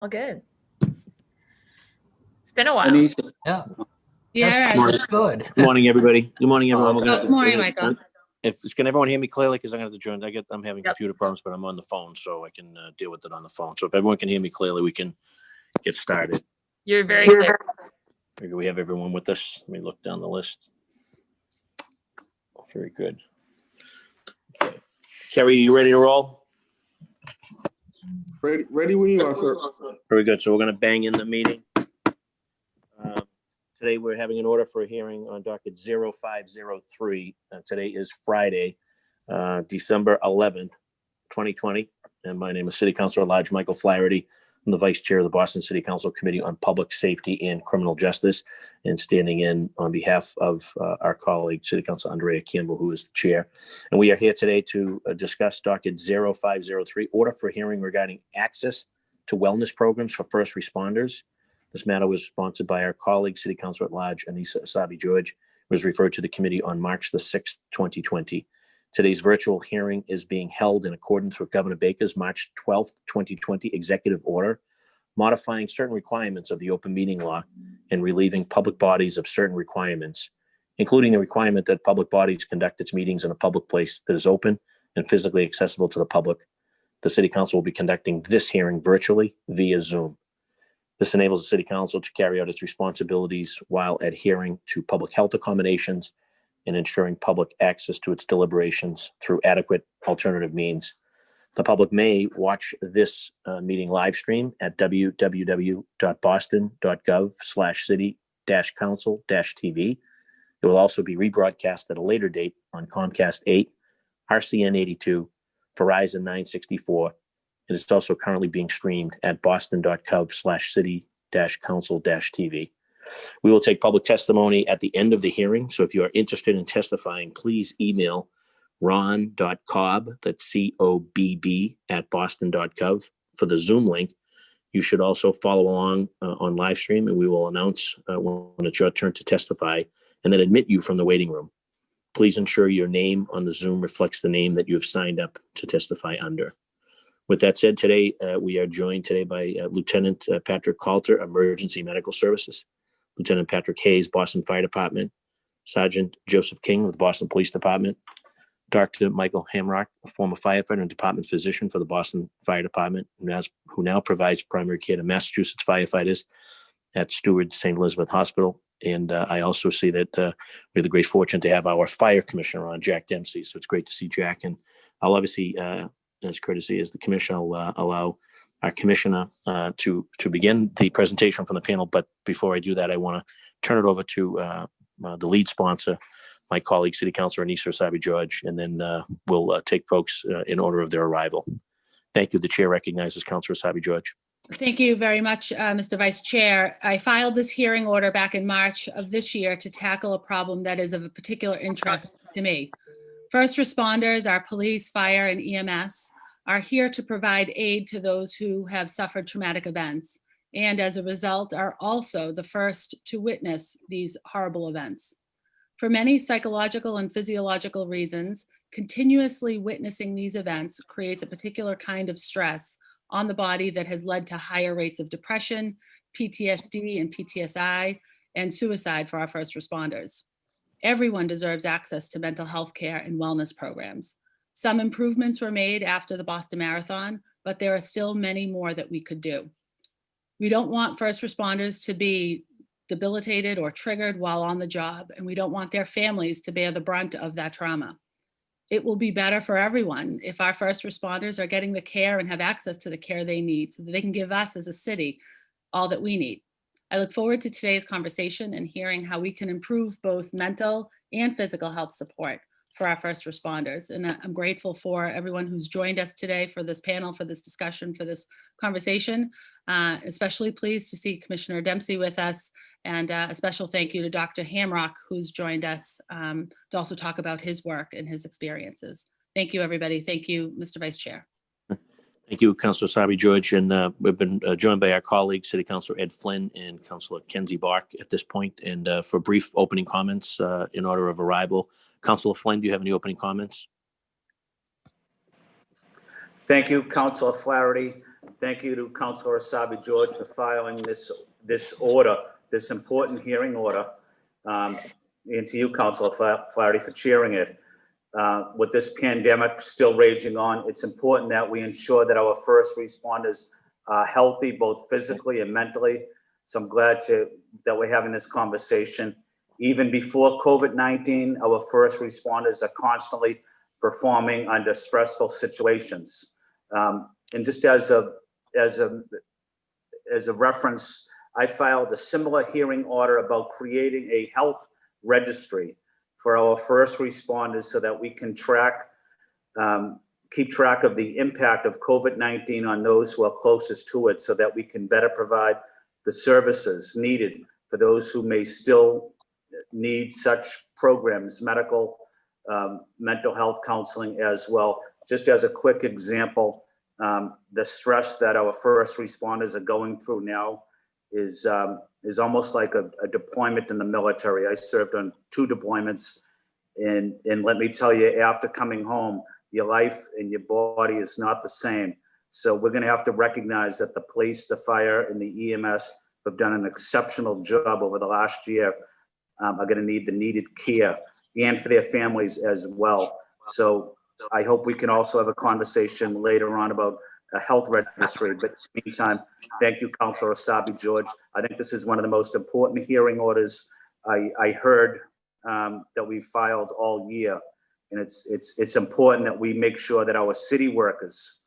All good. It's been a while. Anissa. Yeah. Yeah. Morning. Good. Good morning, everybody. Good morning, everyone. We're Good morning, Michael. Can everyone hear me clearly? Because I'm going to have to join. I'm having Yep. computer problems, but I'm on the phone, so I can deal with it on the phone. So if everyone can hear me clearly, we can get started. You're very clear. Figure we have everyone with us. Let me look down the list. Very good. Okay. Kerry, you ready to roll? Ready when you are, sir. Very good. So we're going to bang in the meeting. Today we're having an order for a hearing on docket 0503. Today is Friday, December 11th, 2020. And my name is City Councilor at Large Michael Flaherty. I'm the Vice Chair of the Boston City Council Committee on Public Safety and Criminal Justice, and standing in on behalf of our colleague, City Councilor Andrea Campbell, who is the Chair. And we are here today to discuss docket 0503, order for hearing regarding access to wellness programs for first responders. This matter was sponsored by our colleague, City Councilor at Large, Anissa Asabi-George, was referred to the committee on March the 6th, 2020. Today's virtual hearing is being held in accordance with Governor Baker's March 12th, 2020 executive order, modifying certain requirements of the open meeting law and relieving public bodies of certain requirements, including the requirement that public bodies conduct its meetings in a public place that is open and physically accessible to the public. The City Council will be conducting this hearing virtually via Zoom. This enables the City Council to carry out its responsibilities while adhering to public health accommodations and ensuring public access to its deliberations through adequate alternative means. The public may watch this meeting live stream at www.boston.gov/city-council-TV. It will also be rebroadcast at a later date on Comcast 8, RCN 82, Verizon 964. It is also currently being streamed at boston.gov/city-council-TV. We will take public testimony at the end of the hearing. So if you are interested in testifying, please email ron.cobb, that's COBB, at boston.gov for the Zoom link. You should also follow along on live stream, and we will announce when it's your turn to testify and then admit you from the waiting room. Please ensure your name on the Zoom reflects the name that you have signed up to testify under. With that said, today we are joined today by Lieutenant Patrick Calter, Emergency Medical Services, Lieutenant Patrick Hayes, Boston Fire Department, Sergeant Joseph King of the Boston Police Department, Dr. Michael Hamrock, a former firefighter and department physician for the Boston Fire Department, who now provides primary care to Massachusetts firefighters at Stewart St. Elizabeth Hospital. And I also see that we have the great fortune to have our fire commissioner on, Jack Dempsey. So it's great to see Jack. And I'll obviously, as courtesy as the commissioner, I'll allow our commissioner to begin the presentation from the panel. But before I do that, I want to turn it over to the lead sponsor, my colleague, City Councilor Anissa Asabi-George, and then we'll take folks in order of their arrival. Thank you. The chair recognizes Councilor Asabi-George. Thank you very much, Mr. Vice Chair. I filed this hearing order back in March of this year to tackle a problem that is of a particular interest to me. First responders, our police, fire, and EMS, are here to provide aid to those who have suffered traumatic events, and as a result are also the first to witness these horrible events. For many psychological and physiological reasons, continuously witnessing these events creates a particular kind of stress on the body that has led to higher rates of depression, PTSD and PTSI, and suicide for our first responders. Everyone deserves access to mental health care and wellness programs. Some improvements were made after the Boston Marathon, but there are still many more that we could do. We don't want first responders to be debilitated or triggered while on the job, and we don't want their families to bear the brunt of that trauma. It will be better for everyone if our first responders are getting the care and have access to the care they need so that they can give us as a city all that we need. I look forward to today's conversation and hearing how we can improve both mental and physical health support for our first responders. And I'm grateful for everyone who's joined us today for this panel, for this discussion, for this conversation. Especially pleased to see Commissioner Dempsey with us, and a special thank you to Dr. Hamrock, who's joined us to also talk about his work and his experiences. Thank you, everybody. Thank you, Mr. Vice Chair. Thank you, Councilor Asabi-George. And we've been joined by our colleagues, City Councilor Ed Flynn and Councilor Kenzie Bach at this point. And for brief opening comments in order of arrival, Councilor Flynn, do you have any opening comments? Thank you, Councilor Flaherty. Thank you to Councilor Asabi George for filing this order, this important hearing order, and to you, Councilor Flaherty, for chairing it. With this pandemic still raging on, it's important that we ensure that our first responders are healthy, both physically and mentally. So I'm glad that we're having this conversation. Even before COVID-19, our first responders are constantly performing under stressful situations. And just as a reference, I filed a similar hearing order about creating a health registry for our first responders so that we can keep track of the impact of COVID-19 on those who are closest to it, so that we can better provide the services needed for those who may still need such programs, medical, mental health counseling as well. Just as a quick example, the stress that our first responders are going through now is almost like a deployment in the military. I served on 2 deployments, and let me tell you, after coming home, your life and your body is not the same. So we're going to have to recognize that the police, the fire, and the EMS have done an exceptional job over the last year, are going to need the needed care, and for their families as well. So I hope we can also have a conversation later on about a health registry. But in the meantime, thank you, Councilor Asabi George. I think this is one of the most important hearing orders I heard that we filed all year. And it's important that we make sure that our city workers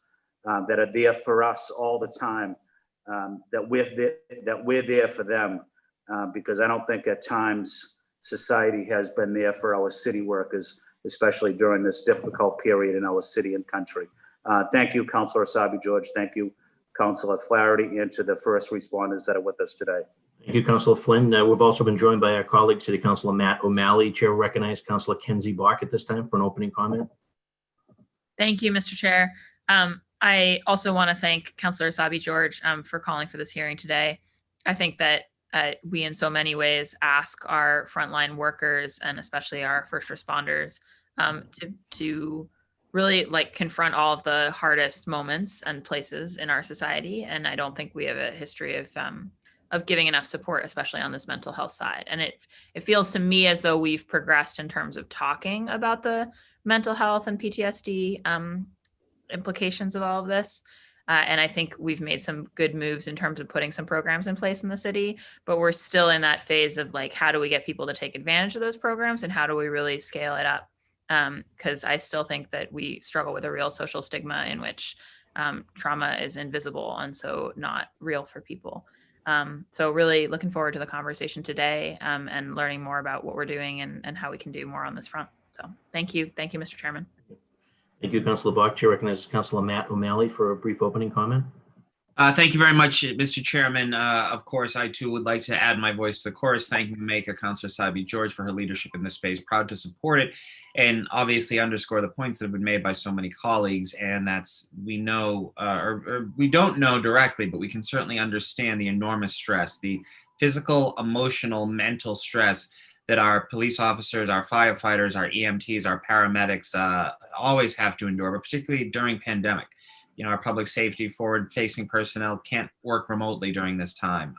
that are there for us all the time, that we're there for them, because I don't think at times society has been there for our city workers, especially during this difficult period in our city and country. Thank you, Councilor Asabi George. Thank you, Councilor Flaherty, and to the first responders that are with us today. Thank you, Councilor Flynn. We've also been joined by our colleague, City Councilor Matt O'Malley. Chair will recognize Councilor Kenzie Bach at this time for an opening comment. Thank you, Mr. Chair. I also want to thank Councilor Asabi George for calling for this hearing today. I think that we in so many ways ask our frontline workers, and especially our first responders, to really confront all of the hardest moments and places in our society. And I don't think we have a history of giving enough support, especially on this mental health side. And it feels to me as though we've progressed in terms of talking about the mental health and PTSD implications of all of this. And I think we've made some good moves in terms of putting some programs in place in the city, but we're still in that phase of how do we get people to take advantage of those programs, and how do we really scale it up? Because I still think that we struggle with a real social stigma in which trauma is invisible and so not real for people. So really looking forward to the conversation today and learning more about what we're doing and how we can do more on this front. So thank you. Thank you, Mr. Chairman. Thank you, Councilor Bach. Chair recognizes Councilor Matt O'Malley for a brief opening comment. Thank you very much, Mr. Chairman. Of course, I too would like to add my voice to the chorus, thanking Maker Councilor Asabi George for her leadership in this space. Proud to support it, and obviously underscore the points that have been made by so many colleagues. And that's, we know, or we don't know directly, but we can certainly understand the enormous stress, the physical, emotional, mental stress that our police officers, our firefighters, our EMTs, our paramedics always have to endure, but particularly during pandemic. You know, our public safety forward-facing personnel can't work remotely during this time,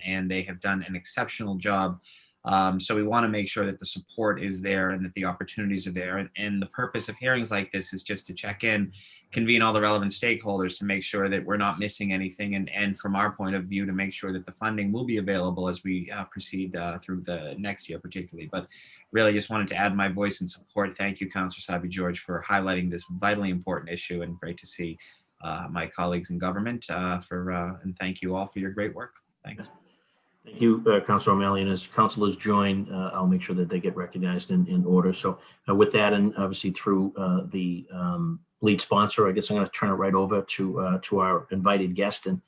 and they have done an exceptional job. So we want to make sure that the support is there and that the opportunities are there. And the purpose of hearings like this is just to check in, convene all the relevant stakeholders to make sure that we're not missing anything, and from our point of view, to make sure that the funding will be available as we proceed through the next year particularly. But really just wanted to add my voice in support. Thank you, Councilor Asabi George, for highlighting this vitally important issue, and great to see my colleagues in government and thank you all for your great work. Thanks. Thank you, Councilor O'Malley. And as councilors join, I'll make sure that they get recognized in order. So with that, and obviously through the lead sponsor, I guess I'm going to turn it right over to our invited guest, and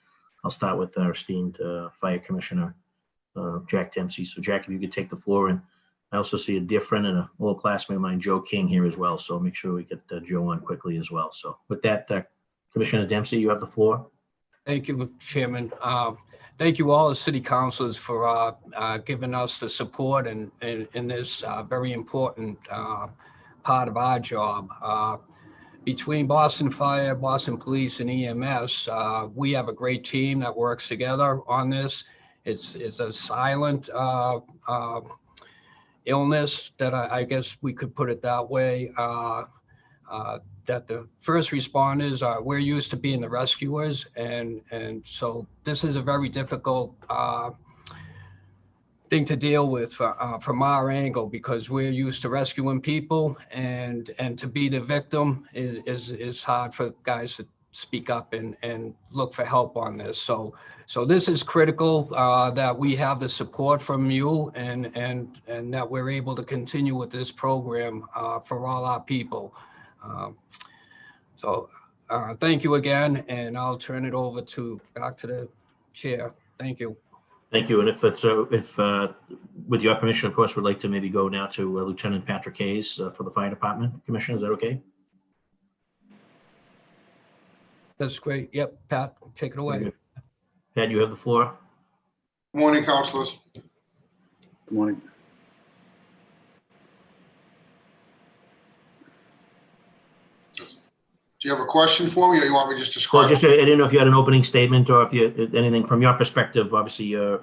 I'll start with our esteemed Fire Commissioner, Jack Dempsey. So Jack, if you could take the floor. And I also see a dear friend and a little classmate of mine, Joe King, here as well. So make sure we get Joe on quickly as well. So with that, Commissioner Dempsey, you have the floor. Thank you, Mr. Chairman. Thank you all as city councilors for giving us the support in this very important part of our job. between Boston Fire, Boston Police, and EMS, we have a great team that works together on this. It's a silent illness that I guess we could put it that way. That the first responders we're used to being the rescuers, and so this is a very difficult thing to deal with from our angle, because we're used to rescuing people, and to be the victim is hard for guys to speak up and look for help on this. So this is critical that we have the support from you, and that we're able to continue with this program for all our people. Thank you again, and I'll turn it over back to the chair. Thank you. Thank you. And if with your permission, of course, we'd like to maybe go now to Lieutenant Patrick Hayes for the Fire Department. Commissioner, is that okay? That's great. Yep, Pat, take it away. Pat, you have the floor. Good morning, councilors. Good morning. Do you have a question for me, or you want me to just Well, describe? I didn't know if you had an opening statement, or if you anything from your perspective. Obviously, you're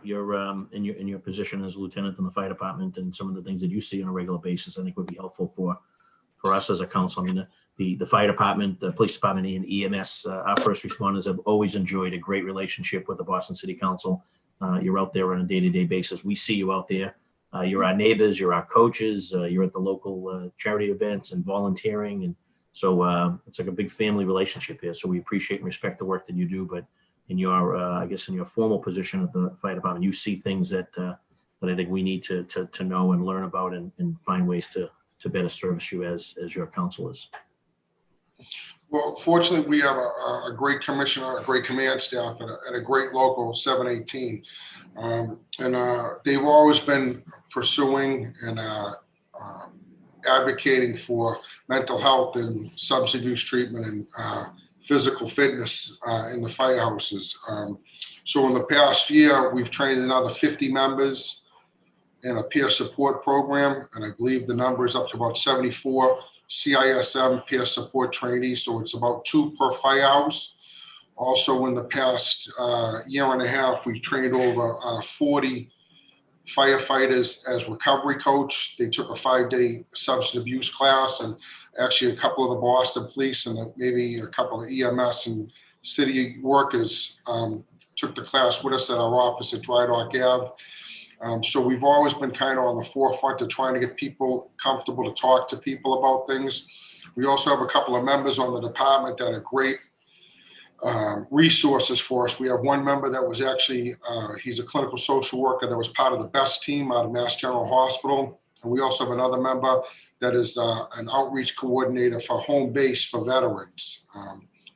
in your position as a lieutenant in the fire department, and some of the things that you see on a regular basis, I think would be helpful for us as a council. I mean, the fire department, the police department, and EMS, our first responders have always enjoyed a great relationship with the Boston City Council. You're out there on a day-to-day basis. We see you out there. You're our neighbors. You're our coaches. You're at the local charity events and volunteering, and so it's like a big family relationship here. So we appreciate and respect the work that you do. But in your, I guess, in your formal position at the fire department, you see things that I think we need to know and learn about, and find ways to better service you as your council is. Well, fortunately, we have a great commissioner, a great command staff, and a great local 718. They've always been pursuing and advocating for mental health and substance abuse treatment and physical fitness in the firehouses. So in the past year, we've trained another 50 members in a peer support program, and I believe the number is up to about 74 CISM peer support trainees, so it's about 2 per firehouse. Also, in the past year and a half, we've trained over 40 firefighters as recovery coach. They took a 5-day substance abuse class, and actually a couple of the Boston police and maybe a couple of EMS and city workers took the class with us at our office at Dry Dock Ave. So we've always been kind of on the forefront of trying to get people comfortable to talk to people about things. We also have a couple of members on the department that are great resources for us. We have one member that was actually, he's a clinical social worker that was part of the BEST team out of Mass General Hospital. And we also have another member that is an outreach coordinator for home base for veterans.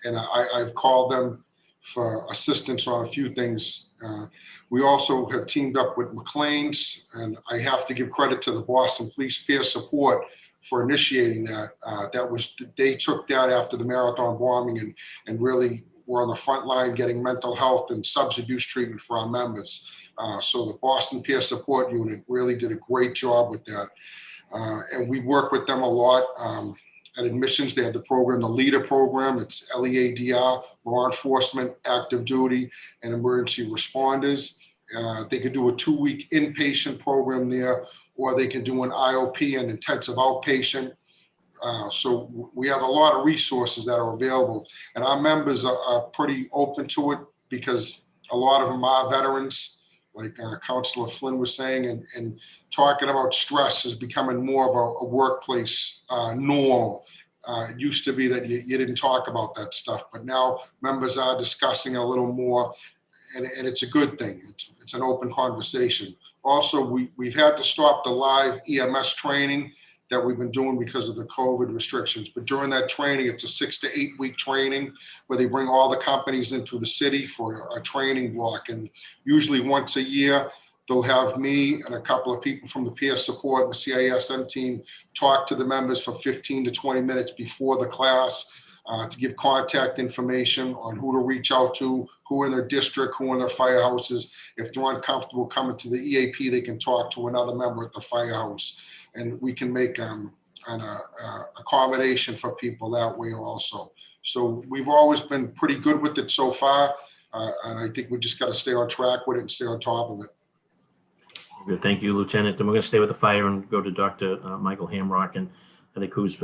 And I've called them for assistance on a few things. We also have teamed up with McLean's, and I have to give credit to the Boston Police Peer Support for initiating that. They took that after the Marathon bombing and really were on the front line getting mental health and substance abuse treatment for our members. So the Boston Peer Support Unit really did a great job with that. And we work with them a lot. At admissions, they have the program, the LEADER program. It's LEADR, law enforcement, active duty, and emergency responders. They could do a 2-week inpatient program there, or they can do an IOP, an intensive outpatient. So we have a lot of resources that are available, and our members are pretty open to it, because a lot of them are veterans, like Councilor Flynn was saying, and talking about stress is becoming more of a workplace normal. It used to be that you didn't talk about that stuff, but now members are discussing a little more, and it's a good thing. It's an open conversation. Also, we've had to stop the live EMS training that we've been doing because of the COVID restrictions. But during that training, it's a 6 to 8 week training where they bring all the companies into the city for a training block. And usually once a year, they'll have me and a couple of people from the peer support and the CISM team talk to the members for 15 to 20 minutes before the class to give contact information on who to reach out to, who in their district, who in their firehouses. If they're uncomfortable coming to the EAP, they can talk to another member at the firehouse. And we can make accommodation for people that way also. So we've always been pretty good with it so far. And I think we just got to stay on track with it and stay on top of it. Good. Thank you, Lieutenant. Then we're going to stay with the fire and go to Dr. Michael Hamrock, and I think who's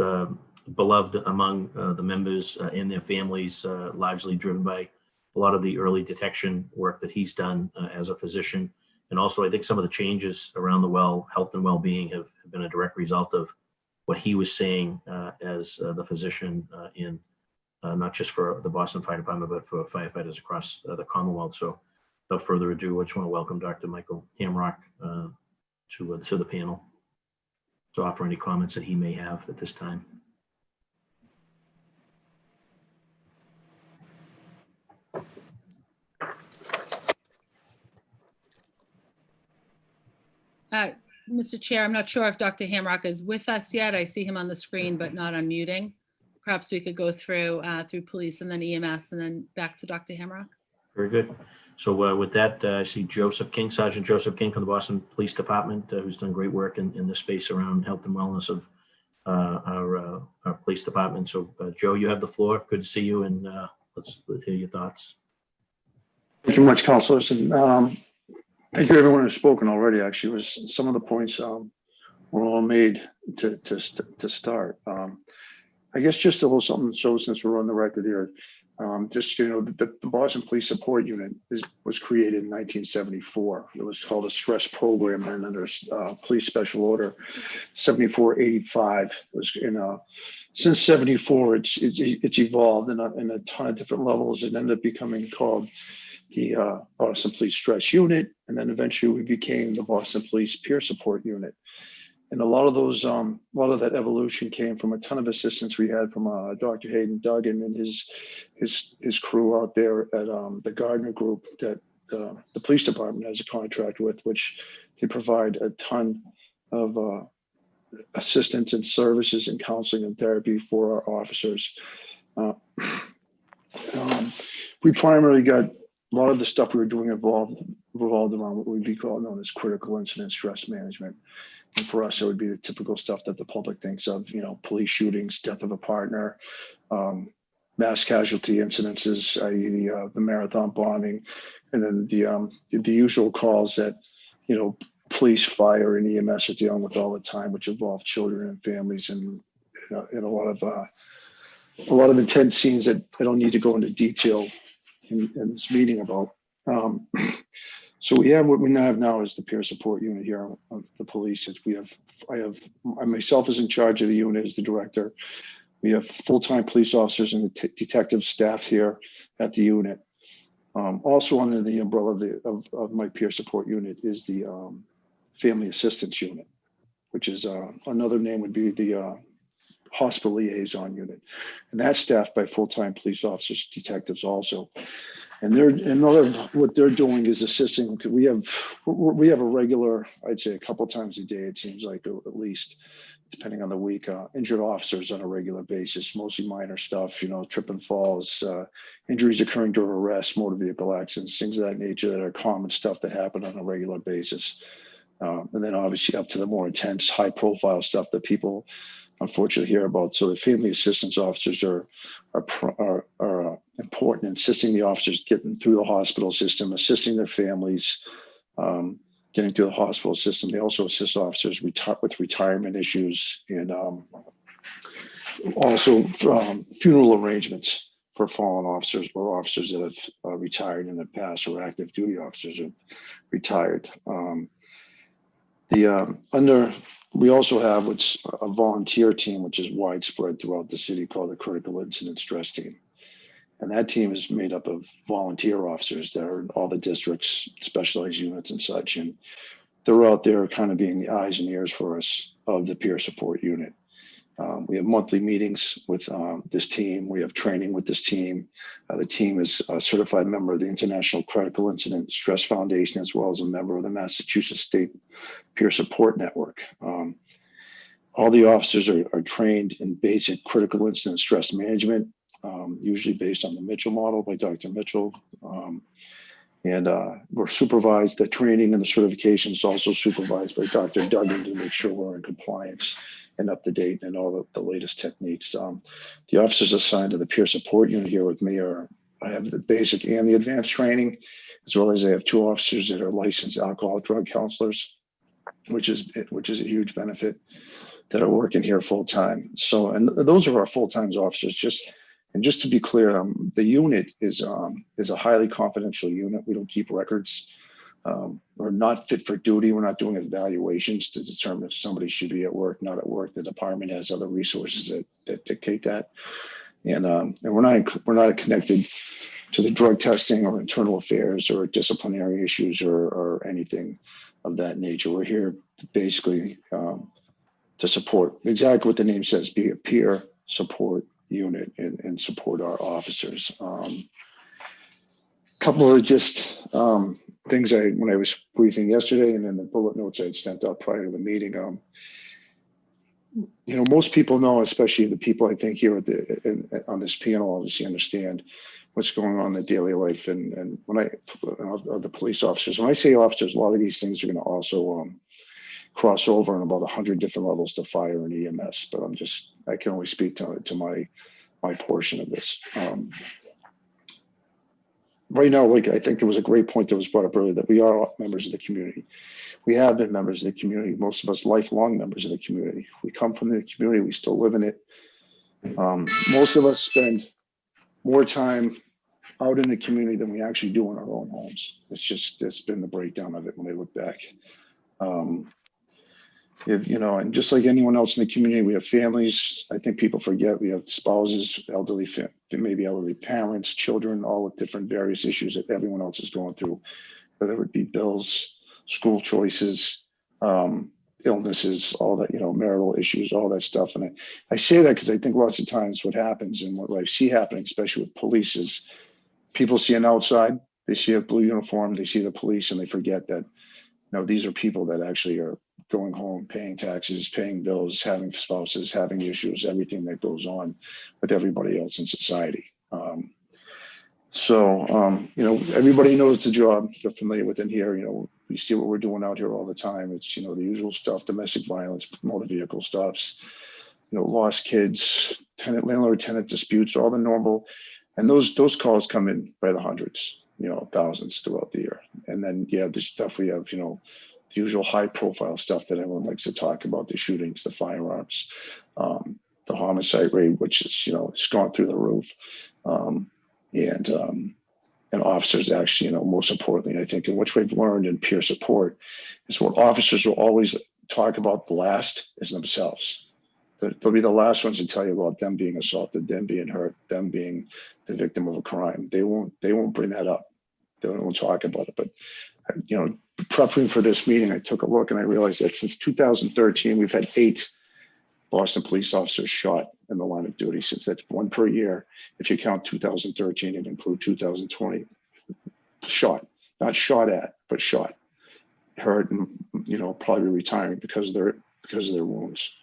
beloved among the members and their families, largely driven by a lot of the early detection work that he's done as a physician. And also, I think some of the changes around the health and well-being have been a direct result of what he was saying as the physician in not just for the Boston Fire Department, but for firefighters across the Commonwealth. So without further ado, I just want to welcome Dr. Michael Hamrock to the panel to offer any comments that he may have at this time. Mr. Chair, I'm not sure if Dr. Hamrock is with us yet. I see him on the screen, but not unmuting. Perhaps we could go through police and then EMS and then back to Dr. Hamrock. Very good. So with that, I see Joseph King, Sergeant Joseph King from the Boston Police Department, who's done great work in this space around health and wellness of our police department. So Joe, you have the floor. Good to see you, and let's hear your thoughts. Thank you much, councilors, and thank you everyone who's spoken already. Actually, was some of the points were all made to start. I guess just a little something. So since we're on the record here, just the Boston Police Support Unit was created in 1974. It was called a stress program, and under Police Special Order 7485. It was since 74. It's evolved in a ton of different levels. It ended up becoming called the Boston Police Stress Unit, and then eventually we became the Boston Police Peer Support Unit. And a lot of that evolution came from a ton of assistance we had from Dr. Hayden Duggan and his crew out there at the Gardner Group that the police department has a contract with, which they provide a ton of assistance and services and counseling and therapy for our officers. We primarily got a lot of the stuff we were doing revolved around what would be called known as critical incident stress management. And for us, it would be the typical stuff that the public thinks of, police shootings, death of a partner, mass casualty incidences, i.e. the marathon bombing, and then the usual calls that, police, fire, and EMS are dealing with all the time, which involve children and families and a lot of intense scenes that I don't need to go into detail in this meeting about. So what we now have is the peer support unit here of the police. I myself is in charge of the unit as the director. We have full-time police officers and detective staff here at the unit. Also under the umbrella of my peer support unit is the family assistance unit, which is another name would be the hospital liaison unit. And that's staffed by full-time police officers, detectives also. And what they're doing is assisting. We have a regular, I'd say a couple times a day, it seems like, at least, depending on the week, injured officers on a regular basis, mostly minor stuff, trip and falls, injuries occurring during arrest, motor vehicle accidents, things of that nature that are common stuff that happen on a regular basis. And then obviously up to the more intense, high profile stuff that people unfortunately hear about. So the family assistance officers are important in assisting the officers getting through the hospital system, assisting their families, getting through the hospital system. They also assist officers with retirement issues and also funeral arrangements for fallen officers or officers that have retired in the past, or active duty officers have retired. We also have what's a volunteer team, which is widespread throughout the city, called the Critical Incident Stress Team. And that team is made up of volunteer officers that are in all the districts, specialized units and such. And they're out there kind of being the eyes and ears for us of the peer support unit. We have monthly meetings with this team. We have training with this team. The team is a certified member of the International Critical Incident Stress Foundation, as well as a member of the Massachusetts State Peer Support Network. All the officers are trained in basic critical incident stress management, usually based on the Mitchell model by Dr. Mitchell. And we're supervised, the training and the certification is also supervised by Dr. Duggan to make sure we're in compliance and up to date and all the latest techniques. The officers assigned to the peer support unit here with me I have the basic and the advanced training, as well as I have 2 officers that are licensed alcohol drug counselors, which is a huge benefit, that are working here full time. So, and those are our full-time officers. Just to be clear, the unit is a highly confidential unit. We don't keep records. We're not fit for duty. We're not doing evaluations to determine if somebody should be at work, not at work. The department has other resources that dictate that. And we're not connected to the drug testing or internal affairs or disciplinary issues or anything of that nature. We're here basically to support exactly what the name says, be a peer support unit and support our officers. Couple of just things when I was briefing yesterday, and then the bullet notes I had sent out prior to the meeting. Most people know, especially the people I think here on this panel, obviously understand what's going on in the daily life. And when the police officers, when I say officers, a lot of these things are going to also cross over in about 100 different levels to fire and EMS. But I can only speak to my portion of this. Right now, I think there was a great point that was brought up earlier, that we are members of the community. We have been members of the community, most of us lifelong members of the community. We come from the community, we still live in it. Most of us spend more time out in the community than we actually do in our own homes. That's been the breakdown of it when I look back. And just like anyone else in the community, we have families. I think people forget we have spouses, maybe elderly parents, children, all with different various issues that everyone else is going through, whether it be bills, school choices, illnesses, all that, marital issues, all that stuff. And I say that because I think lots of times what happens, and what I see happening, especially with police, is people see an outside, they see a blue uniform, they see the police, and they forget that, these are people that actually are going home, paying taxes, paying bills, having spouses, having issues, everything that goes on with everybody else in society. Everybody knows the job. They're familiar with it here. We see what we're doing out here all the time. It's, the usual stuff, domestic violence, motor vehicle stops, lost kids, landlord-tenant disputes, all the normal. And those calls come in by the hundreds, thousands throughout the year. And then you have the stuff we have, the usual high-profile stuff that everyone likes to talk about, the shootings, the firearms, the homicide rate, which is, it's gone through the roof. And officers actually, most importantly, I think, and which we've learned in peer support, is what officers will always talk about the last is themselves. They'll be the last ones to tell you about them being assaulted, them being hurt, them being the victim of a crime. They won't bring that up. They won't talk about it. But, prepping for this meeting, I took a look and I realized that since 2013, we've had 8 Boston police officers shot in the line of duty. Since that's 1 per year, if you count 2013 and include 2020, shot, not shot at, but shot, hurt, and probably retiring because of their wounds.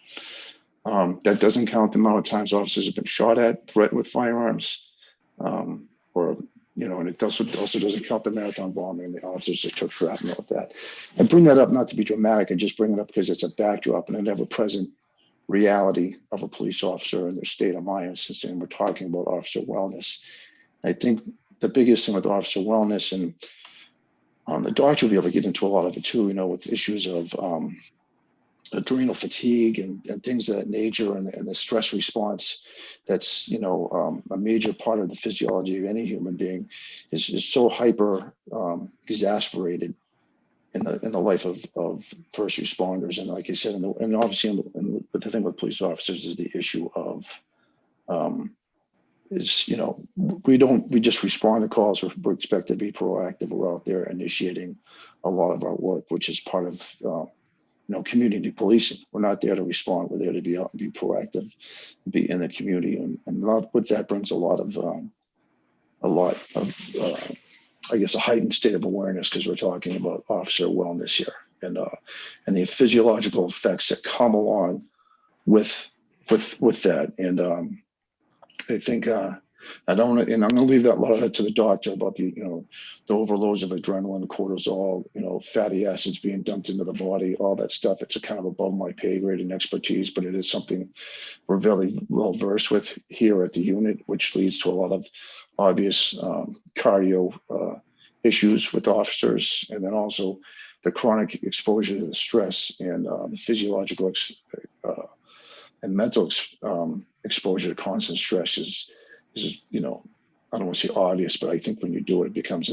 That doesn't count the amount of times officers have been shot at, threatened with firearms, and it also doesn't count the marathon bombing and the officers that took shrapnel with that. I bring that up not to be dramatic. I just bring it up because it's a backdrop and an ever-present reality of a police officer and their state of mind. And we're talking about officer wellness. I think the biggest thing with officer wellness, and the doctor will be able to get into a lot of it too, with issues of adrenal fatigue and things of that nature, and the stress response that's a major part of the physiology of any human being is so hyper exasperated in the life of first responders. And like I said, and obviously but the thing with police officers is the issue of we just respond to calls. We're expected to be proactive. We're out there initiating a lot of our work, which is part of community policing. We're not there to respond. We're there to be out and be proactive, and be in the community. And with that brings a lot of I guess, a heightened state of awareness, because we're talking about officer wellness here, and the physiological effects that come along with that. And I think I don't, and I'm going to leave that a lot of that to the doctor about the, the overloads of adrenaline, cortisol, fatty acids being dumped into the body, all that stuff. It's a kind of above my pay grade and expertise, but it is something we're very well versed with here at the unit, which leads to a lot of obvious cardio issues with officers, and then also the chronic exposure to the stress and the physiological and mental exposure to constant stress is, I don't want to say obvious, but I think when you do it, it becomes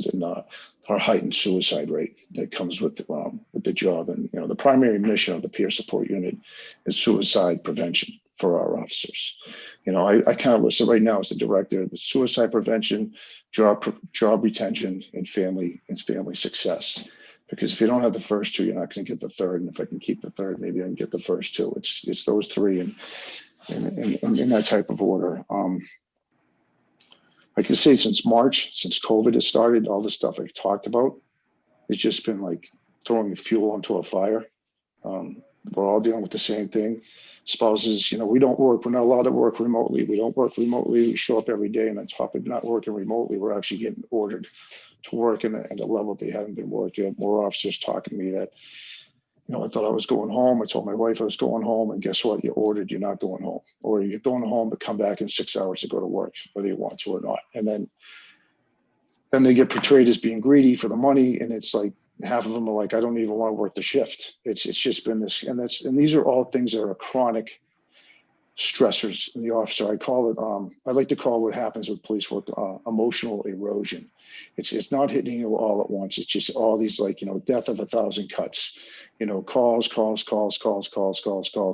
our heightened suicide rate that comes with the job. And the primary mission of the peer support unit is suicide prevention for our officers. I kind of listen right now as the director of suicide prevention, job retention, and family success. Because if you don't have the first two, you're not going to get the third. And if I can keep the third, maybe I can get the first two. It's those three and in that type of order. I can say since March, since COVID has started, all the stuff I've talked about, it's just been like throwing fuel onto a fire. We're all dealing with the same thing. Spouses, we don't work. We're not allowed to work remotely. We don't work remotely. We show up every day, and on top of not working remotely, we're actually getting ordered to work at a level they haven't been working. More officers talking to me that, I thought I was going home. I told my wife I was going home, and guess what? You're ordered. You're not going home, or you're going home, but come back in 6 hours to go to work, whether you want to or not. And then they get portrayed as being greedy for the money, and it's like half of them are like, I don't even want to work the shift. It's just been this, and these are all things that are chronic stressors in the officer. I call it, I like to call what happens with police work emotional erosion. It's not hitting you all at once. It's just all these death of 1,000 cuts, calls,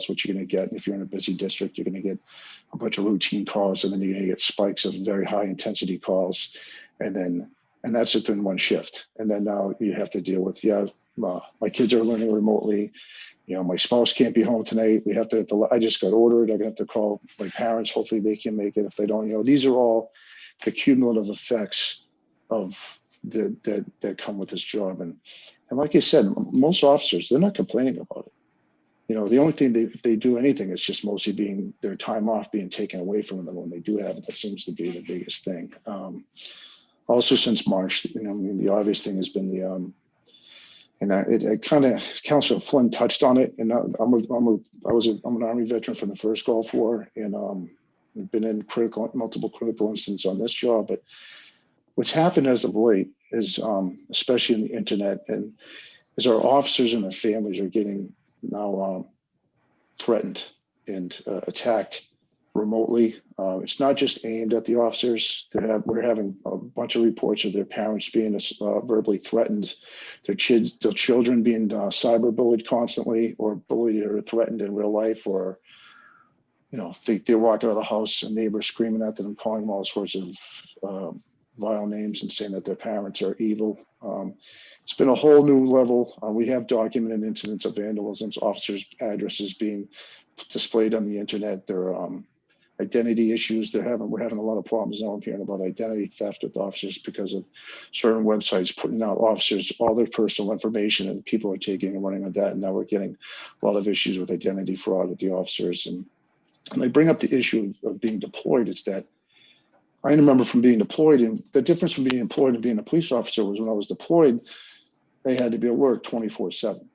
which you're going to get. And if you're in a busy district, you're going to get a bunch of routine calls, and then you're going to get spikes of very high intensity calls. And that's within one shift. And then now you have to deal with, my kids are learning remotely. My spouse can't be home tonight. We have to, I just got ordered. I'm going to have to call my parents. Hopefully they can make it. If they don't, these are all the cumulative effects of that come with this job. And like I said, most officers, they're not complaining about it. The only thing if they do anything, it's just mostly being their time off being taken away from them. And when they do have it, that seems to be the biggest thing. Also, since March, the obvious thing has been it kind of, Councilor Flynn touched on it, and I'm an Army veteran from the first Gulf War, and I've been in multiple critical incidents on this job. But what's happened as of late is, especially in the internet, and as our officers and their families are getting now threatened and attacked remotely. It's not just aimed at the officers. We're having a bunch of reports of their parents being verbally threatened, their children being cyberbullied constantly, or bullied or threatened in real life, or they walk out of the house and neighbors screaming at them and calling them all sorts of vile names and saying that their parents are evil. It's been a whole new level. We have documented incidents of vandalism, officers' addresses being displayed on the internet. There are identity issues. We're having a lot of problems now. I'm hearing about identity theft with officers because of certain websites putting out officers all their personal information, and people are taking and running with that. And now we're getting a lot of issues with identity fraud with the officers. And I bring up the issue of being deployed. It's that I remember from being deployed, and the difference from being employed and being a police officer was when I was deployed, they had to be at work 24/7.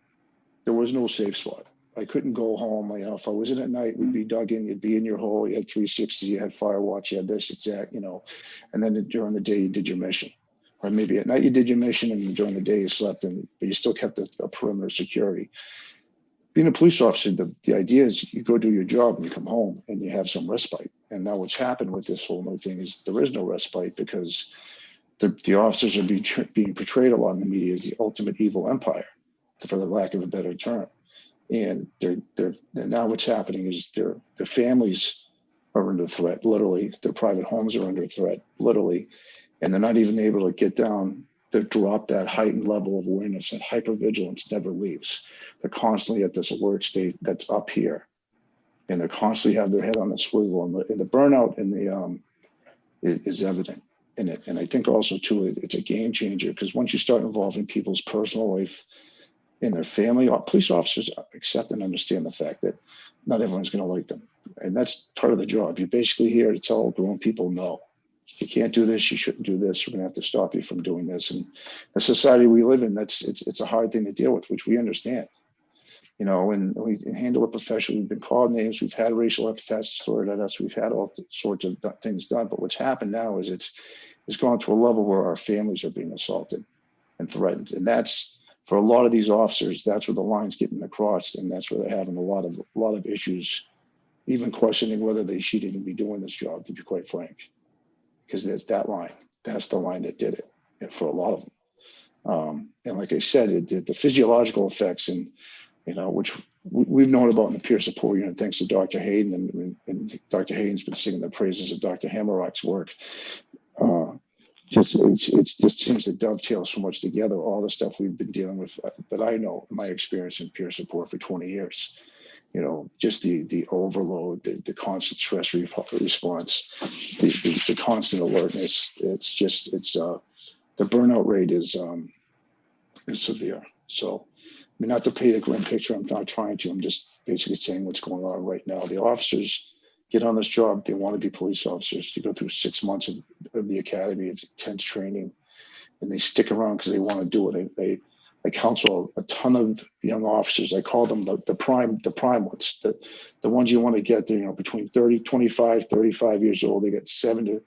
There was no safe spot. I couldn't go home. If I was in at night, we'd be dug in, you'd be in your hole, you had 360, you had fire watch, you had this exact, and then during the day you did your mission. Or maybe at night you did your mission, and during the day you slept, but you still kept a perimeter of security. Being a police officer, the idea is you go do your job and you come home and you have some respite. And now what's happened with this whole new thing is there is no respite, because the officers are being portrayed a lot in the media as the ultimate evil empire, for the lack of a better term. And now what's happening is their families are under threat, literally. Their private homes are under threat, literally. And they're not even able to get down to drop that heightened level of awareness. And hypervigilance never leaves. They're constantly at this alert state that's up here. And they constantly have their head on the swivel. And the burnout is evident in it. And I think also, too, it's a game changer, because once you start involving people's personal life, in their family, police officers accept and understand the fact that not everyone's going to like them. And that's part of the job. You're basically here to tell grown people no. you can't do this, you shouldn't do this, we're gonna have to stop you from doing this. And the society we live in, it's a hard thing to deal with, which we understand. You know, and we handle it professionally. We've been called names, we've had racial epithets thrown at us, we've had all sorts of things done. But what's happened now is it's gone to a level where our families are being assaulted and threatened. And that's, for a lot of these officers, that's where the line's getting across, and that's where they're having a lot of issues, even questioning whether they should even be doing this job, to be quite frank. Because there's that line. That's the line that did it, and for a lot of them. And like I said, the physiological effects, and you know, which we've known about in the peer support unit, thanks to Dr. Hayden, and Dr. Hayden's been singing the praises of Dr. Hammerrock's work. It just seems to dovetail so much together, all the stuff we've been dealing with that I know, my experience in peer support for 20 years. You know, just the overload, the constant stress response, the constant alertness. The burnout rate is severe. So, I mean, not to paint a grim picture, I'm not trying to. I'm just basically saying what's going on right now. The officers get on this job, they want to be police officers. They go through 6 months of the academy, of intense training, and they stick around because they want to do it. I counsel a ton of young officers. I call them the prime ones, the ones you want to get there, you know, between 25, 35 years old. They get 7 to,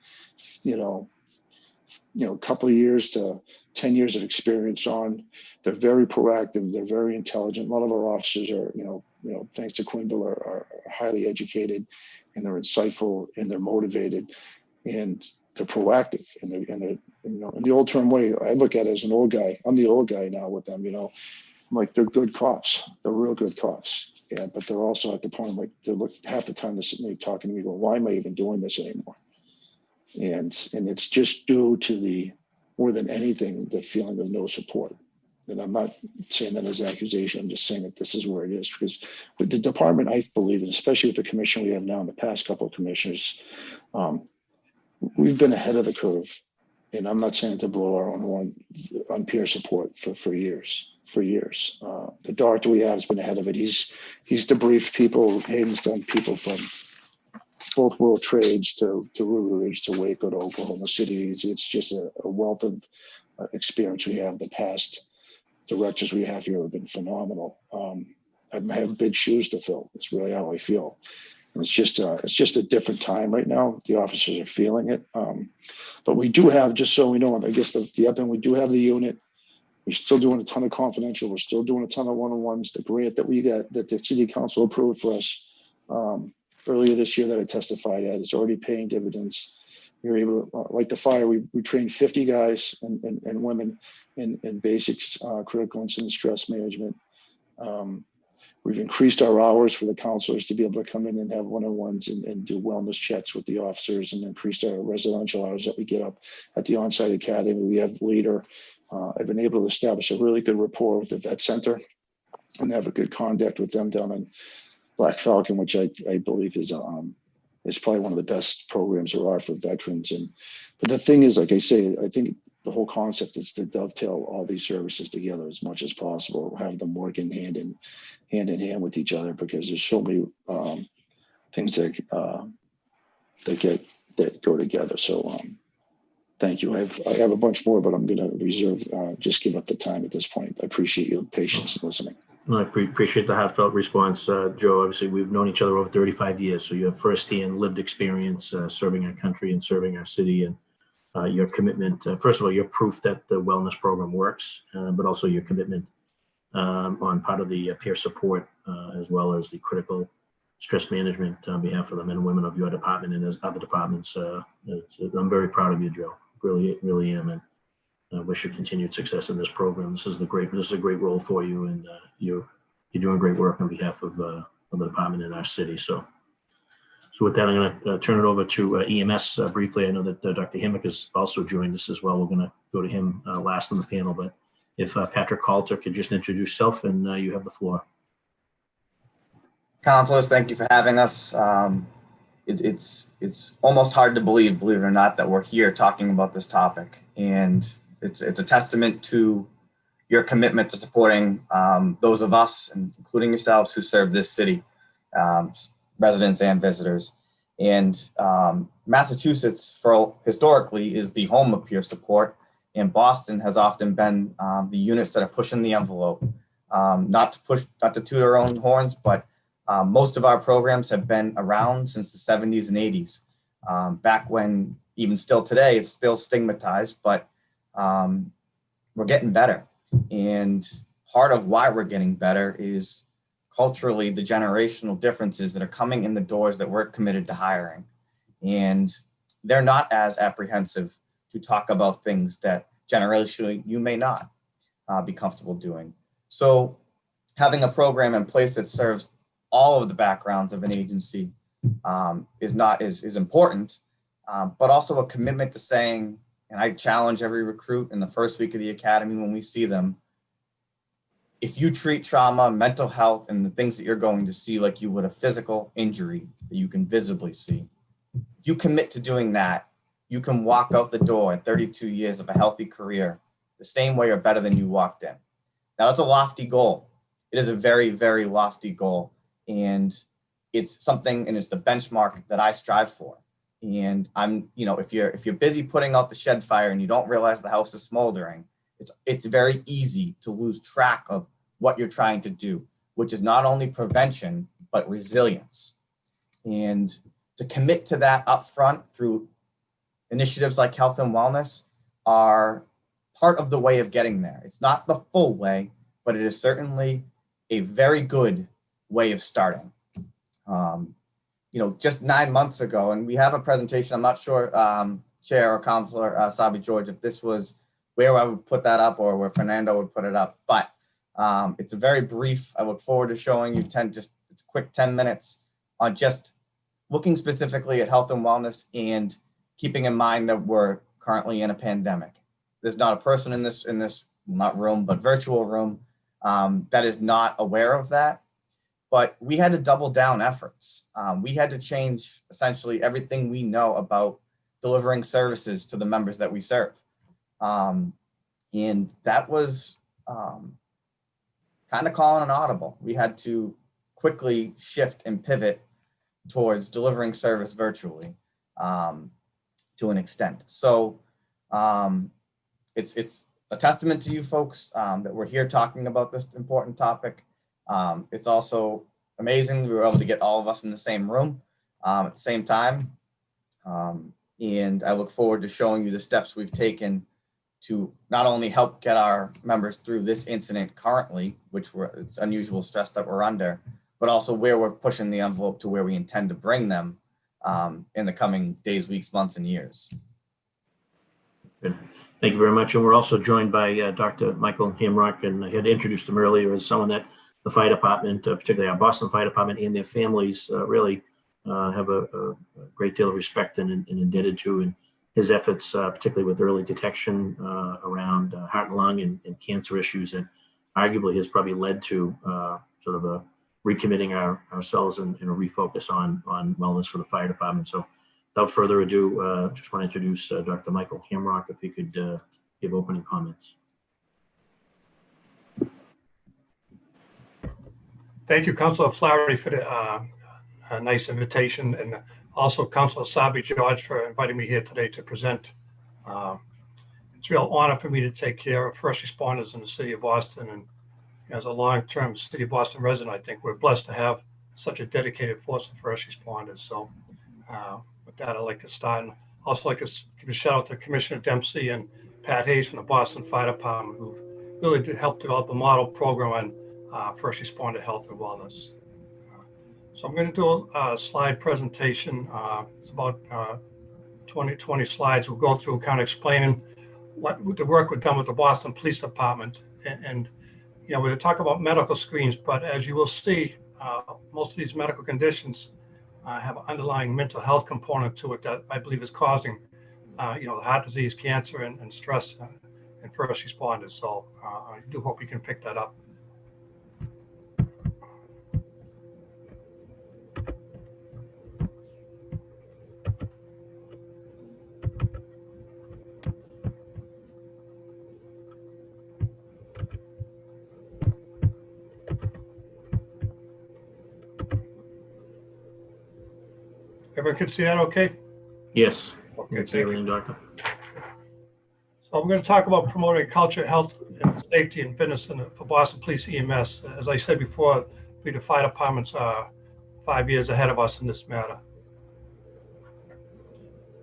a couple of years to 10 years of experience on. They're very proactive. They're very intelligent. A lot of our officers are, thanks to Quinville, are highly educated, and they're insightful, and they're motivated, and they're proactive, and they're in the old term way. I look at it as an old guy. I'm the old guy now with them. I'm like, they're good cops. They're real good cops. Yeah, but they're also at the point like half the time they're sitting there talking to me, going, "Why am I even doing this anymore?" And it's just due to more than anything, the feeling of no support. And I'm not saying that as an accusation. I'm just saying that this is where it is, because with the department, I believe, and especially with the commission we have now, and the past couple of commissioners, we've been ahead of the curve. And I'm not saying to blow our own horn on peer support for years. The doctor we have has been ahead of it. He's debriefed people. Hayden's done people from both World Trades to Ruby Ridge to Waco to Oklahoma City. It's just a wealth of experience we have. The past directors we have here have been phenomenal. I have big shoes to fill. It's really how I feel. And it's just a different time right now. The officers are feeling it. But we do have, just so we know, I guess the up end, we do have the unit. We're still doing a ton of confidential. We're still doing a ton of one-on-ones. The grant that we got, that the city council approved for us earlier this year that I testified at, is already paying dividends. We were able to, like the fire, we trained 50 guys and women in basics, critical incident stress management. We've increased our hours for the counselors to be able to come in and have one-on-ones and do wellness checks with the officers, and increased our residential hours that we get up at the on-site academy. We have the leader. I've been able to establish a really good rapport with the vet center and have a good contact with them down in Black Falcon, which I believe is probably one of the best programs there are for veterans. But the thing is, like I say, I think the whole concept is to dovetail all these services together as much as possible, have them working hand in hand with each other, because there's so many things that go together. So thank you. I have a bunch more, but I'm going to reserve, just give up the time at this point. I appreciate your patience and listening. No, I appreciate the heartfelt response, Joe. Obviously, we've known each other over 35 years, so you have firsthand lived experience serving our country and serving our city, and your commitment. First of all, your proof that the wellness program works, but also your commitment on part of the peer support, as well as the critical stress management on behalf of the men and women of your department and as other departments. I'm very proud of you, Joe. Really am, and I wish you continued success in this program. This is a great role for you, and you're doing great work on behalf of the department in our city. So with that, I'm going to turn it over to EMS briefly. I know that Dr. Hammock has also joined us as well. We're going to go to him last on the panel, but if Patrick Halter could just introduce yourself, and you have the floor. Counselors, thank you for having us. It's almost hard to believe it or not, that we're here talking about this topic, and it's a testament to your commitment to supporting those of us, and including yourselves, who serve this city, residents and visitors. And Massachusetts, historically, is the home of peer support, and Boston has often been the units that are pushing the envelope. Not to toot our own horns, but most of our programs have been around since the 70s and 80s. Back when, even still today, it's still stigmatized, but we're getting better. And part of why we're getting better is culturally the generational differences that are coming in the doors that we're committed to hiring. And they're not as apprehensive to talk about things that generationally you may not be comfortable doing. So having a program in place that serves all of the backgrounds of an agency is important, but also a commitment to saying, and I challenge every recruit in the first week of the academy when we see them, if you treat trauma, mental health, and the things that you're going to see like you would a physical injury that you can visibly see, if you commit to doing that, you can walk out the door in 32 years of a healthy career the same way or better than you walked in. Now, it's a lofty goal. It is a very, very lofty goal. And it's something, and it's the benchmark that I strive for. And I'm, if you're busy putting out the shed fire and you don't realize the house is smoldering, it's very easy to lose track of what you're trying to do, which is not only prevention, but resilience. And to commit to that upfront through initiatives like health and wellness are part of the way of getting there. It's not the full way, but it is certainly a very good way of starting. Just 9 months ago, and we have a presentation, I'm not sure, Chair or Councilor Sabi George, if this was where I would put that up or where Fernando would put it up, but it's a very brief. I look forward to showing you it's a quick 10 minutes on just looking specifically at health and wellness and keeping in mind that we're currently in a pandemic. There's not a person in this not room, but virtual room that is not aware of that. But we had to double down efforts. We had to change essentially everything we know about delivering services to the members that we serve. And that was kind of calling an audible. We had to quickly shift and pivot towards delivering service virtually to an extent. So it's a testament to you folks that we're here talking about this important topic. It's also amazing we were able to get all of us in the same room at the same time. And I look forward to showing you the steps we've taken to not only help get our members through this incident currently, which it's unusual stress that we're under, but also where we're pushing the envelope to where we intend to bring them in the coming days, weeks, months, and years. Good. Thank you very much. And we're also joined by Dr. Michael Hamrock, and I had introduced him earlier as someone that the fire department, particularly our Boston Fire Department and their families really have a great deal of respect and indebted to, and his efforts, particularly with early detection around heart and lung and cancer issues that arguably has probably led to sort of a recommitting ourselves and a refocus on wellness for the fire department. So without further ado, just want to introduce Dr. Michael Hamrock, if he could give opening comments. Thank you, Councilor Flaherty, for the nice invitation, and also Councilor Sabi George for inviting me here today to present. It's a real honor for me to take care of first responders in the city of Boston, and as a long-term city of Boston resident, I think we're blessed to have such a dedicated force of first responders. So with that, I'd like to start, and also like to give a shout out to Commissioner Dempsey and Pat Hayes from the Boston Fire Department, who really did help develop a model program on first responder health and wellness. So I'm going to do a slide presentation. It's about 20 slides. We'll go through kind of explaining what the work we've done with the Boston Police Department. And we're going to talk about medical screens, but as you will see, most of these medical conditions have an underlying mental health component to it that I believe is causing, heart disease, cancer, and stress in first responders. So I do hope you can pick that up. Everyone can see that okay? Yes. Okay, That's thank you. everything, Doctor. So we're going to talk about promoting culture, health, and safety and fitness for Boston Police EMS. As I said before, the fire department's 5 years ahead of us in this matter.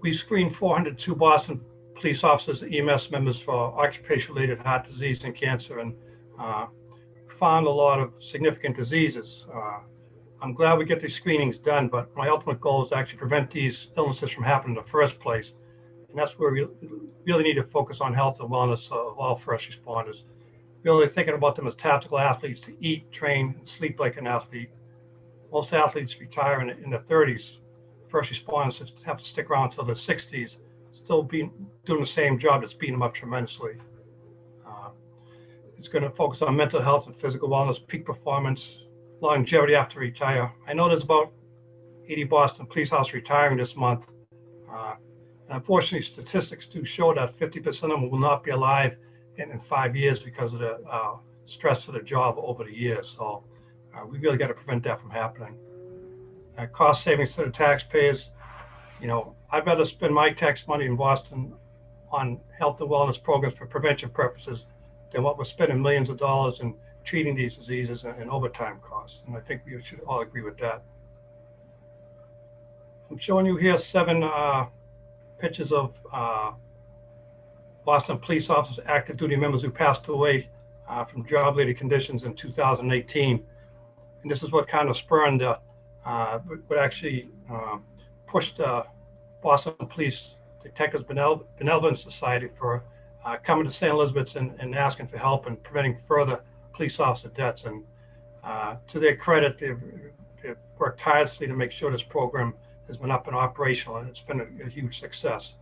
We screened 402 Boston police officers, EMS members for occupation-related heart disease and cancer, and found a lot of significant diseases. I'm glad we get these screenings done, but my ultimate goal is to actually prevent these illnesses from happening in the first place. And that's where we really need to focus on health and wellness of all first responders. Really thinking about them as tactical athletes to eat, train, and sleep like an athlete. Most athletes retire in their 30s. First responders have to stick around until their 60s, still doing the same job that's beating them up tremendously. It's going to focus on mental health and physical wellness, peak performance, longevity after retire. I know there's about 80 Boston police officers retiring this month. Unfortunately, statistics do show that 50% of them will not be alive in 5 years because of the stress of the job over the years. So we really got to prevent that from happening. Cost savings to the taxpayers. You know, I'd rather spend my tax money in Boston on health and wellness programs for prevention purposes than what we're spending millions of dollars in treating these diseases and overtime costs. And I think we should all agree with that. I'm showing you here 7 pictures of Boston police officers, active duty members who passed away from job-related conditions in 2018. And this is what kind of spurred what actually pushed Boston Police Detectives Benevolent Society for coming to St. Elizabeth's and asking for help in preventing further police officer deaths. And to their credit, they've worked tirelessly to make sure this program has been up and operational, and it's been a huge success.